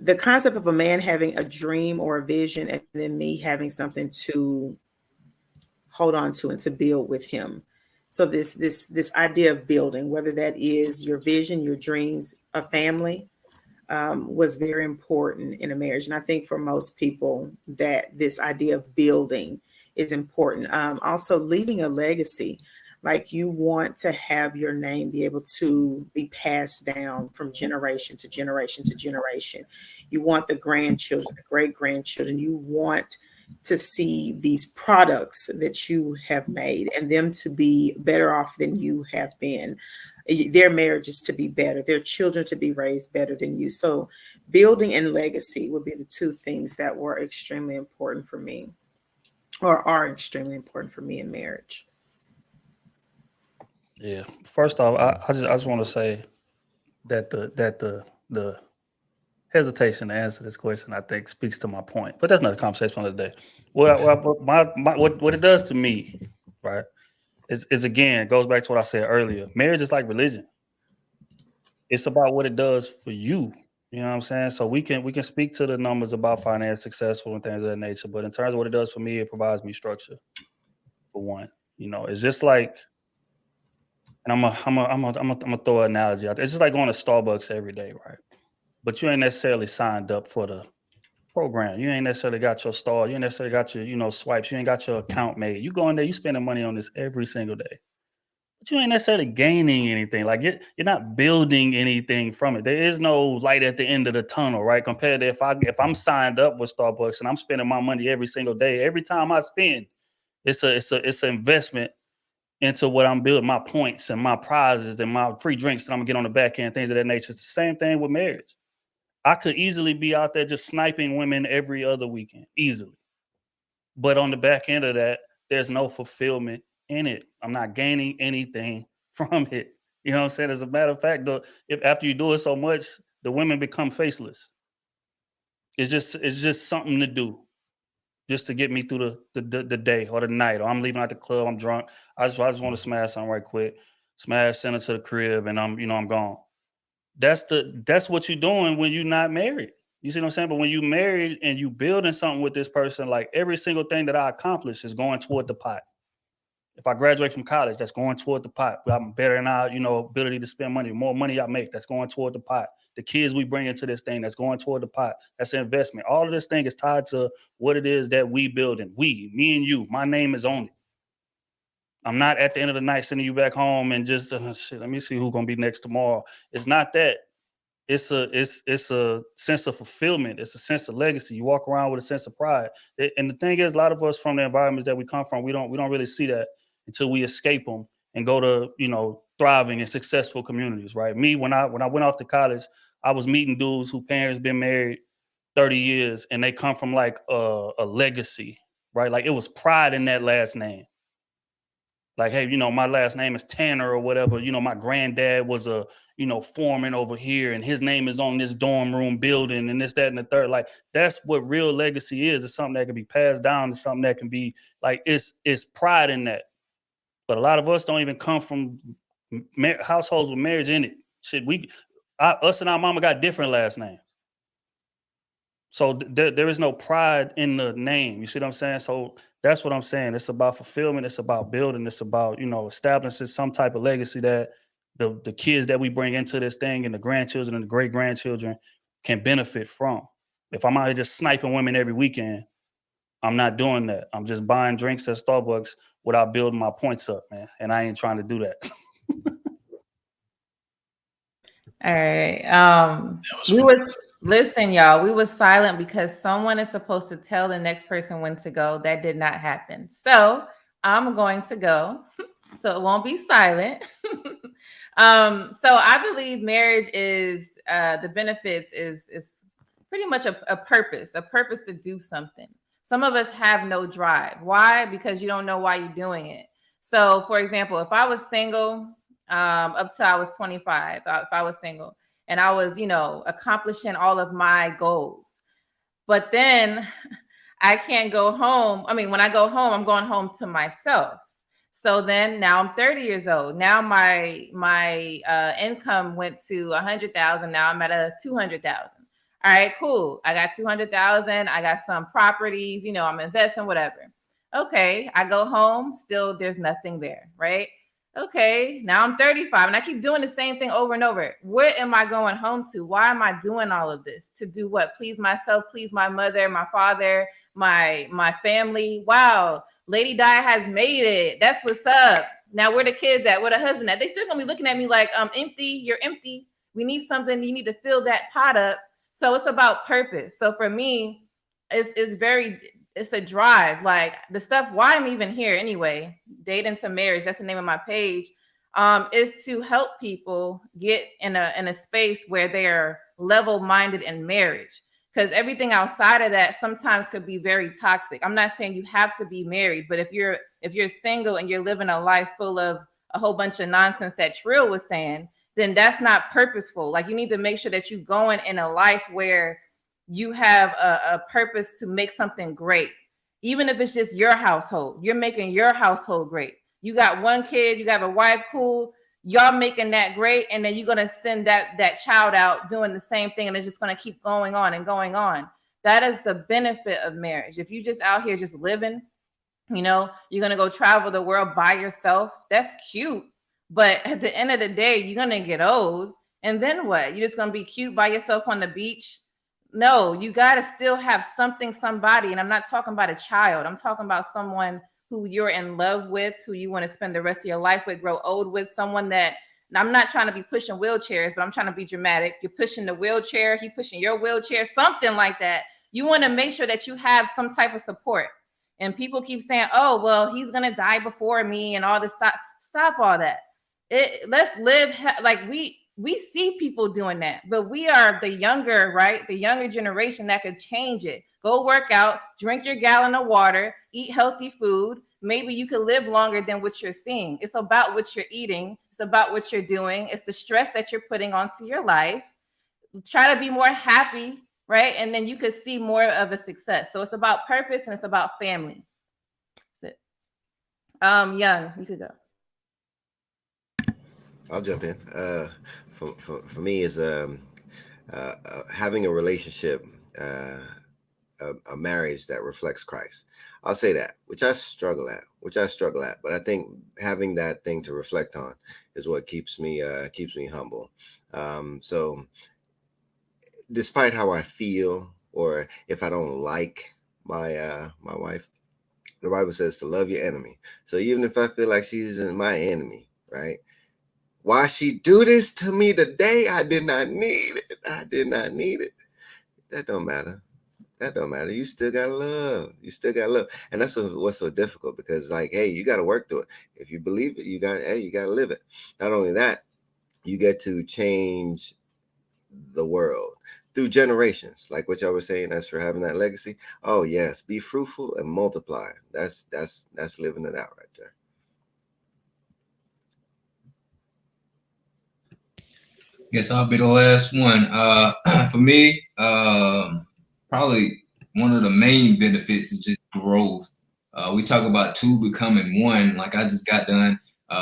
the concept of a man having a dream or a vision and then me having something to hold on to and to build with him. So this idea of building, whether that is your vision, your dreams, a family, was very important in a marriage. And I think for most people that this idea of building is important. Also leaving a legacy, like you want to have your name be able to be passed down from generation to generation to generation. You want the grandchildren, the great grandchildren, you want to see these products that you have made and them to be better off than you have been, their marriages to be better, their children to be raised better than you. So building and legacy would be the two things that were extremely important for me, or are extremely important for me in marriage.
Yeah. First off, I just want to say that the hesitation to answer this question, I think, speaks to my point. But that's another conversation for another day. What it does to me, right, is again, it goes back to what I said earlier. Marriage is like religion. It's about what it does for you. You know what I'm saying? So we can speak to the numbers about finance, successful, and things of that nature. But in terms of what it does for me, it provides me structure. For one, it's just like, and I'm gonna throw an analogy out there. It's just like going to Starbucks every day, right? But you ain't necessarily signed up for the program. You ain't necessarily got your star. You ain't necessarily got your, swipes. You ain't got your account made. You go in there, you spending money on this every single day. But you ain't necessarily gaining anything. Like you're not building anything from it. There is no light at the end of the tunnel, right? Compared to if I'm signed up with Starbucks and I'm spending my money every single day, every time I spend, it's an investment into what I'm building, my points and my prizes and my free drinks that I'm gonna get on the back end, things of that nature. It's the same thing with marriage. I could easily be out there just sniping women every other weekend, easily. But on the back end of that, there's no fulfillment in it. I'm not gaining anything from it. You know what I'm saying? As a matter of fact, if after you do it so much, the women become faceless. It's just something to do, just to get me through the day or the night. Or I'm leaving out the club, I'm drunk. I just want to smash something right quick, send it to the crib, and I'm gone. That's what you're doing when you're not married. You see what I'm saying? But when you married and you building something with this person, like every single thing that I accomplish is going toward the pot. If I graduate from college, that's going toward the pot. I'm bettering our, ability to spend money. The more money I make, that's going toward the pot. The kids we bring into this thing, that's going toward the pot. That's an investment. All of this thing is tied to what it is that we building. We, me and you, my name is on it. I'm not at the end of the night sending you back home and just shit. Let me see who's gonna be next tomorrow. It's not that. It's a sense of fulfillment. It's a sense of legacy. You walk around with a sense of pride. And the thing is, a lot of us from the environments that we come from, we don't really see that until we escape them and go to thriving and successful communities. Right? Me, when I went off to college, I was meeting dudes whose parents been married 30 years and they come from like a legacy. Right? Like it was pride in that last name. Like, hey, my last name is Tanner or whatever. My granddad was a, foreman over here and his name is on this dorm room building and this, that, and the third. Like, that's what real legacy is. It's something that can be passed down. It's something that can be like, it's pride in that. But a lot of us don't even come from households with marriage in it. Shit, us and our mama got different last names. So there is no pride in the name. You see what I'm saying? So that's what I'm saying. It's about fulfillment. It's about building. It's about, establishing some type of legacy that the kids that we bring into this thing and the grandchildren and the great grandchildren can benefit from. If I'm out here just sniping women every weekend, I'm not doing that. I'm just buying drinks at Starbucks without building my points up, man. And I ain't trying to do that.
All right. Listen, y'all, we was silent because someone is supposed to tell the next person when to go. That did not happen. So I'm going to go. So it won't be silent. So I believe marriage is the benefits is pretty much a purpose to do something. Some of us have no drive. Why? Because you don't know why you're doing it. So for example, if I was single, up till I was 25, if I was single, and I was, accomplishing all of my goals. But then I can't go home. I mean, when I go home, I'm going home to myself. So then now I'm 30 years old. Now my income went to 100,000. Now I'm at a 200,000. All right, cool. I got 200,000. I got some properties, I'm investing, whatever. Okay, I go home. Still, there's nothing there, right? Okay, now I'm 35 and I keep doing the same thing over and over. Where am I going home to? Why am I doing all of this? To do what? Please myself, please my mother, my father, my family. Wow, Lady Di has made it. That's what's up. Now where the kids at? Where the husband at? They still gonna be looking at me like, empty, you're empty. We need something. You need to fill that pot up. So it's about purpose. So for me, it's a drive. Like the stuff, why I'm even here anyway, Dating to Marriage, that's the name of my page, is to help people get in a space where they're level-minded in marriage, because everything outside of that sometimes could be very toxic. I'm not saying you have to be married, but if you're single and you're living a life full of a whole bunch of nonsense that Trill was saying, then that's not purposeful. Like, you need to make sure that you're going in a life where you have a purpose to make something great. Even if it's just your household, you're making your household great. You got one kid, you got a wife, cool. Y'all making that great, and then you're gonna send that child out doing the same thing, and it's just gonna keep going on and going on. That is the benefit of marriage. If you just out here just living, you know, you're gonna go travel the world by yourself. That's cute, but at the end of the day, you're gonna get old, and then what? You're just gonna be cute by yourself on the beach? No, you gotta still have something, somebody, and I'm not talking about a child. I'm talking about someone who you're in love with, who you want to spend the rest of your life with, grow old with, someone that, I'm not trying to be pushing wheelchairs, but I'm trying to be dramatic. You're pushing the wheelchair, he pushing your wheelchair, something like that. You want to make sure that you have some type of support. And people keep saying, oh, well, he's going to die before me and all this stuff. Stop all that. Let's live like we see people doing that, but we are the younger, right? The younger generation that could change it. Go work out, drink your gallon of water, eat healthy food. Maybe you could live longer than what you're seeing. It's about what you're eating. It's about what you're doing. It's the stress that you're putting onto your life. Try to be more happy, right? And then you could see more of a success. So it's about purpose and it's about family. That's it. Young, you could go.
I'll jump in. For me, is having a relationship, a marriage that reflects Christ. I'll say that, which I struggle at. But I think having that thing to reflect on is what keeps me humble. So, despite how I feel, or if I don't like my wife, the Bible says to love your enemy. So even if I feel like she's my enemy, right? Why she do this to me today? I did not need it. That don't matter. You still gotta love. And that's what's so difficult, because like, hey, you gotta work through it. If you believe it, you gotta live it. Not only that, you get to change the world through generations, like what y'all were saying, as for having that legacy. Oh yes, be fruitful and multiply. That's living it out right there.
Guess I'll be the last one. For me, probably one of the main benefits is just growth. We talk about two becoming one. Like, I just got done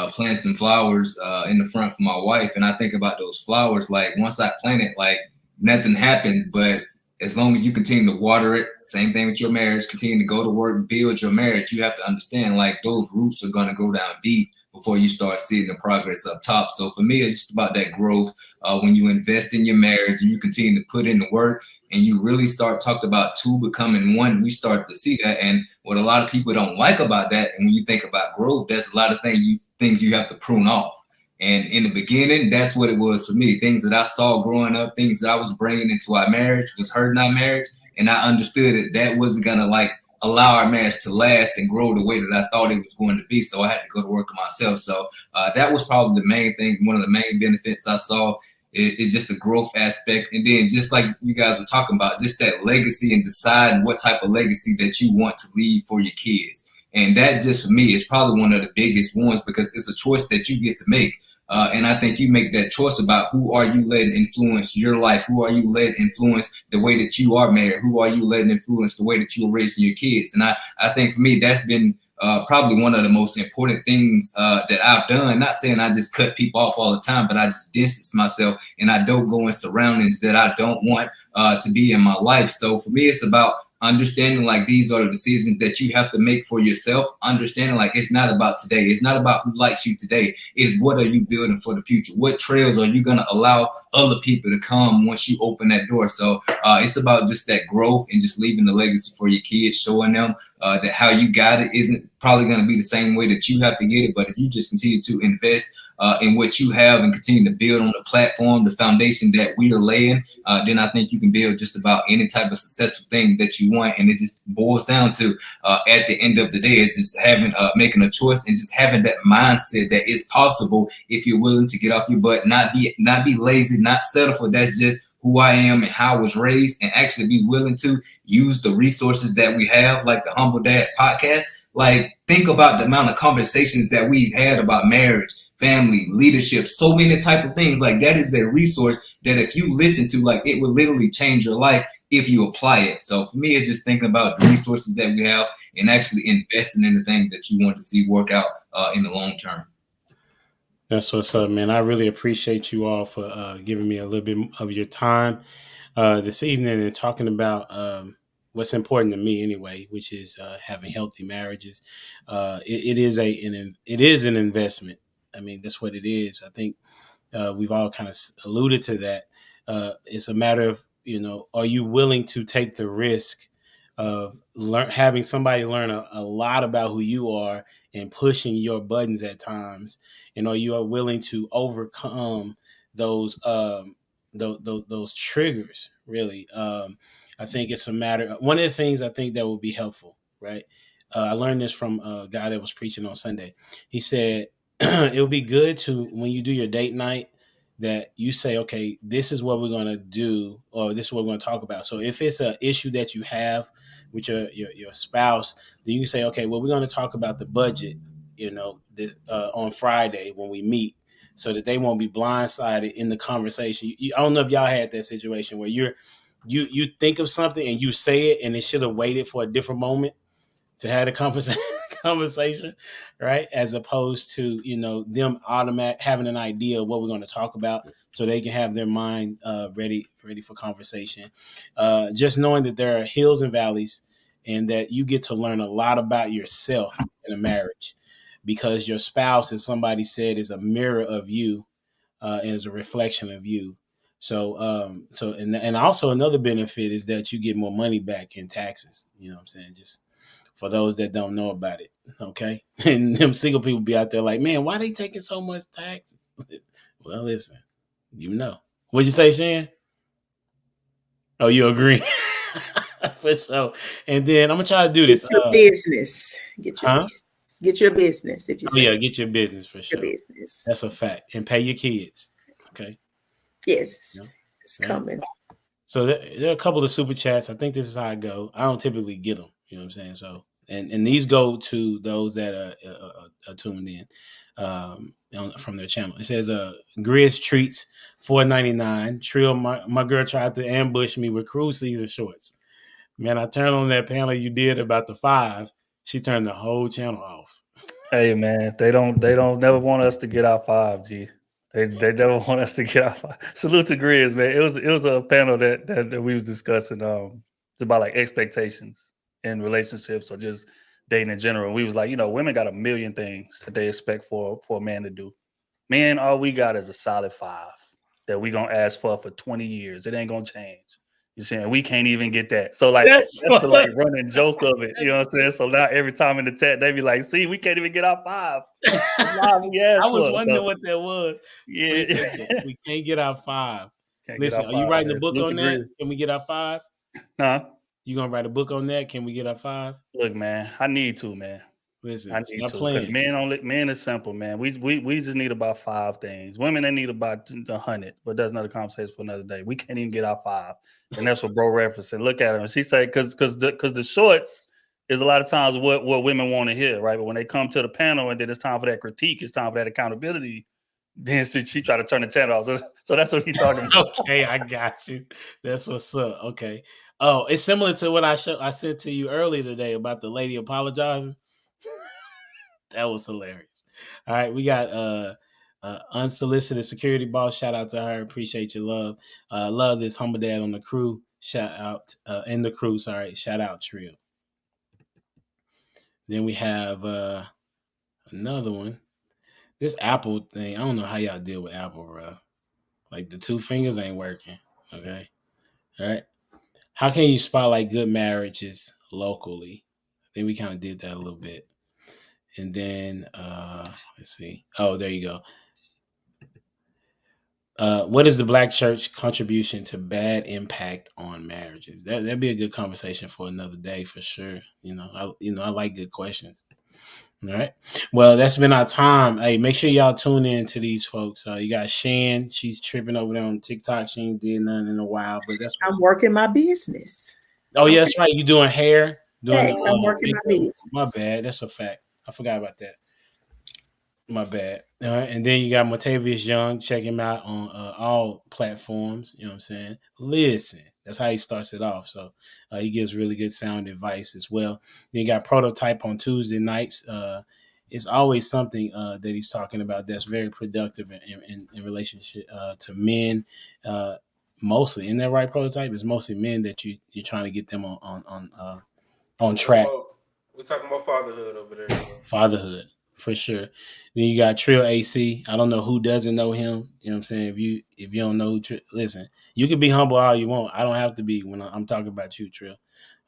planting flowers in the front for my wife, and I think about those flowers. Like, once I plant it, like, nothing happens, but as long as you continue to water it, same thing with your marriage, continue to go to work, build your marriage, you have to understand, like, those roots are going to go down deep before you start seeing the progress up top. So for me, it's just about that growth. When you invest in your marriage and you continue to put in the work, and you really start talking about two becoming one, we start to see that. And what a lot of people don't like about that, and when you think about growth, there's a lot of things you have to prune off. And in the beginning, that's what it was for me. Things that I saw growing up, things that I was bringing into our marriage was hurting our marriage. And I understood that wasn't going to, like, allow our marriage to last and grow the way that I thought it was going to be. So I had to go to work on myself. So that was probably the main thing. One of the main benefits I saw is just the growth aspect. And then, just like you guys were talking about, just that legacy and deciding what type of legacy that you want to leave for your kids. And that, just for me, is probably one of the biggest ones, because it's a choice that you get to make. And I think you make that choice about who are you letting influence your life? Who are you letting influence the way that you are married? Who are you letting influence the way that you are raising your kids? And I think for me, that's been probably one of the most important things that I've done. Not saying I just cut people off all the time, but I just distance myself, and I don't go in surroundings that I don't want to be in my life. So for me, it's about understanding, like, these are the decisions that you have to make for yourself. Understanding, like, it's not about today. It's not about who likes you today. It's what are you building for the future? What trails are you going to allow other people to come once you open that door? So it's about just that growth and just leaving the legacy for your kids, showing them that how you got it isn't probably going to be the same way that you have to get it. But if you just continue to invest in what you have and continue to build on the platform, the foundation that we are laying, then I think you can build just about any type of successful thing that you want. And it just boils down to, at the end of the day, it's just having, making a choice and just having that mindset that it's possible if you're willing to get off your butt, not be lazy, not settle for that's just who I am and how I was raised, and actually be willing to use the resources that we have, like the Humble Dad podcast. Like, think about the amount of conversations that we've had about marriage, family, leadership, so many type of things. Like, that is a resource that if you listen to, like, it will literally change your life if you apply it. So for me, it's just thinking about the resources that we have and actually investing in the thing that you want to see work out in the long term.
That's what's up, man. I really appreciate you all for giving me a little bit of your time this evening and talking about what's important to me anyway, which is having healthy marriages. It is an investment. I mean, that's what it is. I think we've all kind of alluded to that. It's a matter of, are you willing to take the risk of having somebody learn a lot about who you are and pushing your buttons at times, and are you willing to overcome those those triggers? Really, I think it's a matter. One of the things I think that will be helpful, right? I learned this from a guy that was preaching on Sunday. He said it would be good to, when you do your date night, that you say, okay, this is what we're going to do, or this is what we're going to talk about. So if it's an issue that you have with your spouse, then you can say, okay, well, we're going to talk about the budget, this, on Friday when we meet, so that they won't be blindsided in the conversation. I don't know if y'all had that situation where you think of something and you say it, and it should have waited for a different moment to have a conversation, right? As opposed to, them having an idea of what we're going to talk about, so they can have their mind ready for conversation. Just knowing that there are hills and valleys, and that you get to learn a lot about yourself in a marriage, because your spouse, as somebody said, is a mirror of you, and is a reflection of you. So, and also another benefit is that you get more money back in taxes. You know what I'm saying? Just for those that don't know about it, okay? And them single people be out there like, man, why they taking so much taxes? Well, listen, What'd you say, Shan? Oh, you agree? For sure. And then I'm gonna try to do this.
Get your business. Get your business. Get your business. If you say,
yeah, get your business for sure.
Your business.
That's a fact. And pay your kids. Okay.
Yes, it's
right?
coming.
So there are a couple of super chats. I think this is how I go. I don't typically get them. You know what I'm saying? So, and these go to those that are tuned in from their channel. It says, Grizz Treats $4.99. Trill, my girl tried to ambush me with cruise season shorts. Man, I turned on that panel you did about the 5. She turned the whole channel off.
Hey man, they don't never want us to get our 5G. They never want us to get our 5. Salute to Grizz, man. It was a panel that we was discussing it's about like expectations in relationships or just dating in general. We was like, women got a million things that they expect for a man to do. Man, all we got is a solid 5 that we gonna ask for 20 years. It ain't gonna change. You saying we can't even get that. So like that's the like running joke of it. You know what I'm saying? So now every time in the chat they be like, see, we can't even get our 5.
I was wondering what that was.
Yeah.
We can't get our 5. Listen,
are
you writing a book on that? Can we get our 5?
Huh?
You gonna write a book on that? Can we get our 5?
Look, man, I need to, man.
Listen,
I need to, because men is simple, man. We just need about 5 things. Women, they need about 100, but that's another conversation for another day. We can't even get our 5, and that's what bro referencing. Look at him, and she said, because the shorts is a lot of times what women want to hear, right? But when they come to the panel and then it's time for that critique, it's time for that accountability. Then she try to turn the channel off. So that's what he's talking about.
Okay, I got you. That's what's up. Okay. Oh, it's similar to what I said to you earlier today about the lady apologizing. That was hilarious. All right, we got unsolicited security boss. Shout out to her. Appreciate your love. Love this humble dad on the crew. Shout out in the crew. Sorry. Shout out Trill. Then we have another one. This Apple thing. I don't know how y'all deal with Apple, bro. Like the 2 fingers ain't working. Okay. All right. How can you spotlight good marriages locally? I think we kind of did that a little bit. And then let's see. Oh, there you go. What is the Black church contribution to bad impact on marriages? That'd be a good conversation for another day for sure. I like good questions. All right. Well, that's been our time. Hey, make sure y'all tune in to these folks. You got Shan. She's tripping over there on TikTok. She ain't did nothing in a while, but that's
I'm working my business.
Oh, yeah, that's right. You doing hair, doing
Thanks. I'm working my
makeup.
business.
My bad. That's a fact. I forgot about that. My bad. All right. And then you got Motavious Young. Check him out on all platforms. You know what I'm saying? Listen, that's how he starts it off. So he gives really good sound advice as well. Then you got Prototype on Tuesday nights. It's always something that he's talking about that's very productive in relationship to men. Mostly, isn't that right? Prototype is mostly men that you're trying to get them on track.
We're talking about fatherhood over there. So.
Fatherhood, for sure. Then you got Trill AC. I don't know who doesn't know him. You know what I'm saying? If you don't know who listen, you can be humble all you want. I don't have to be when I'm talking about you, Trill.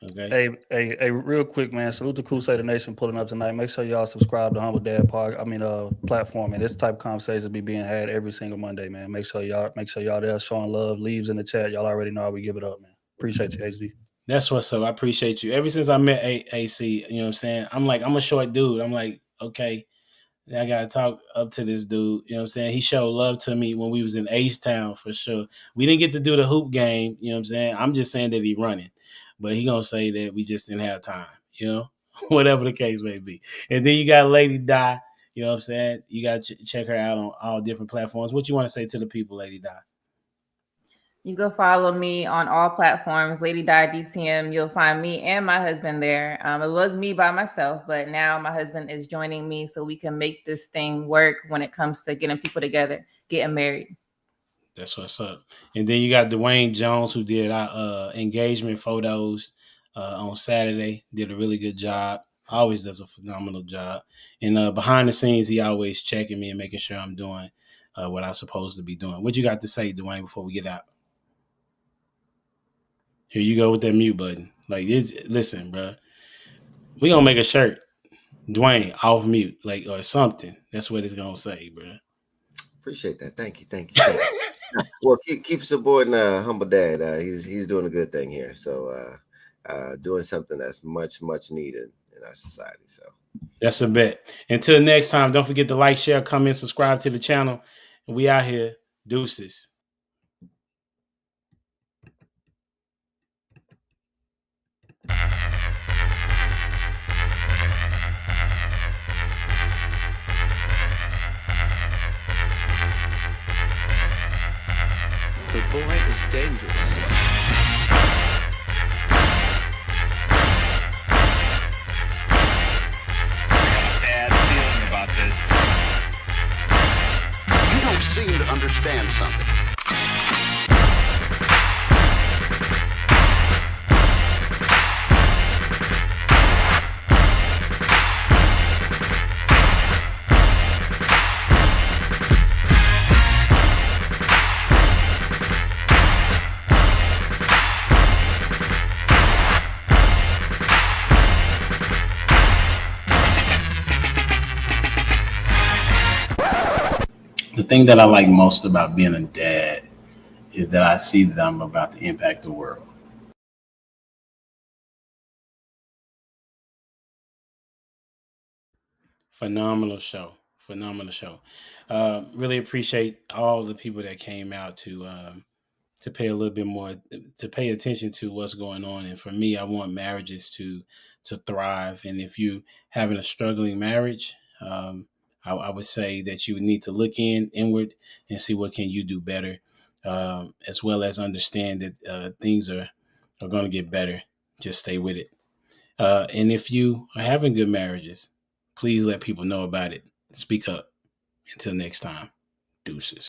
Okay.
Hey, real quick, man. Salute to Crusader Nation pulling up tonight. Make sure y'all subscribe to Humble Dad platform. And this type of conversation be being had every single Monday, man. Make sure y'all there showing love. Leaves in the chat. Y'all already know how we give it up, man. Appreciate you, HD.
That's what's up. I appreciate you. Ever since I met AC, you know what I'm saying? I'm a short dude. I'm like, okay, I gotta talk up to this dude. You know what I'm saying? He showed love to me when we was in H-Town for sure. We didn't get to do the hoop game, you know what I'm saying? I'm just saying that he running. But he gonna say that we just didn't have time, you know? Whatever the case may be. And then you got Lady Di, you know what I'm saying? You gotta check her out on all different platforms. What you want to say to the people, Lady Di?
You go follow me on all platforms, Lady Di DTM. You'll find me and my husband there. It was me by myself, but now my husband is joining me so we can make this thing work when it comes to getting people together, getting married.
That's what's up. And then you got Dwayne Jones, who did our engagement photos on Saturday. Did a really good job. Always does a phenomenal job. And behind the scenes, he always checking me and making sure I'm doing what I'm supposed to be doing. What you got to say, Dwayne, before we get out? Here you go with that mute button. Listen, bro. We gonna make a shirt, Dwayne off mute, or something. That's what it's gonna say, bro.
Appreciate that. Thank you. Well, keep supporting Humble Dad. He's doing a good thing here. So doing something that's much needed in our society. So
that's a bet. Until next time, don't forget to like, share, comment, subscribe to the channel. We out here. Deuces.
The boy is dangerous.
Bad feeling about this. You don't seem to understand something.
The thing that I like most about being a dad is that I see that I'm about to impact the world. Phenomenal show. Really appreciate all the people that came out to pay a little bit more, to pay attention to what's going on. And for me, I want marriages to thrive. And if you having a struggling marriage, I would say that you need to look inward and see what can you do better, as well as understand that things are going to get better. Just stay with it. And if you are having good marriages, please let people know about it. Speak up. Until next time, deuces.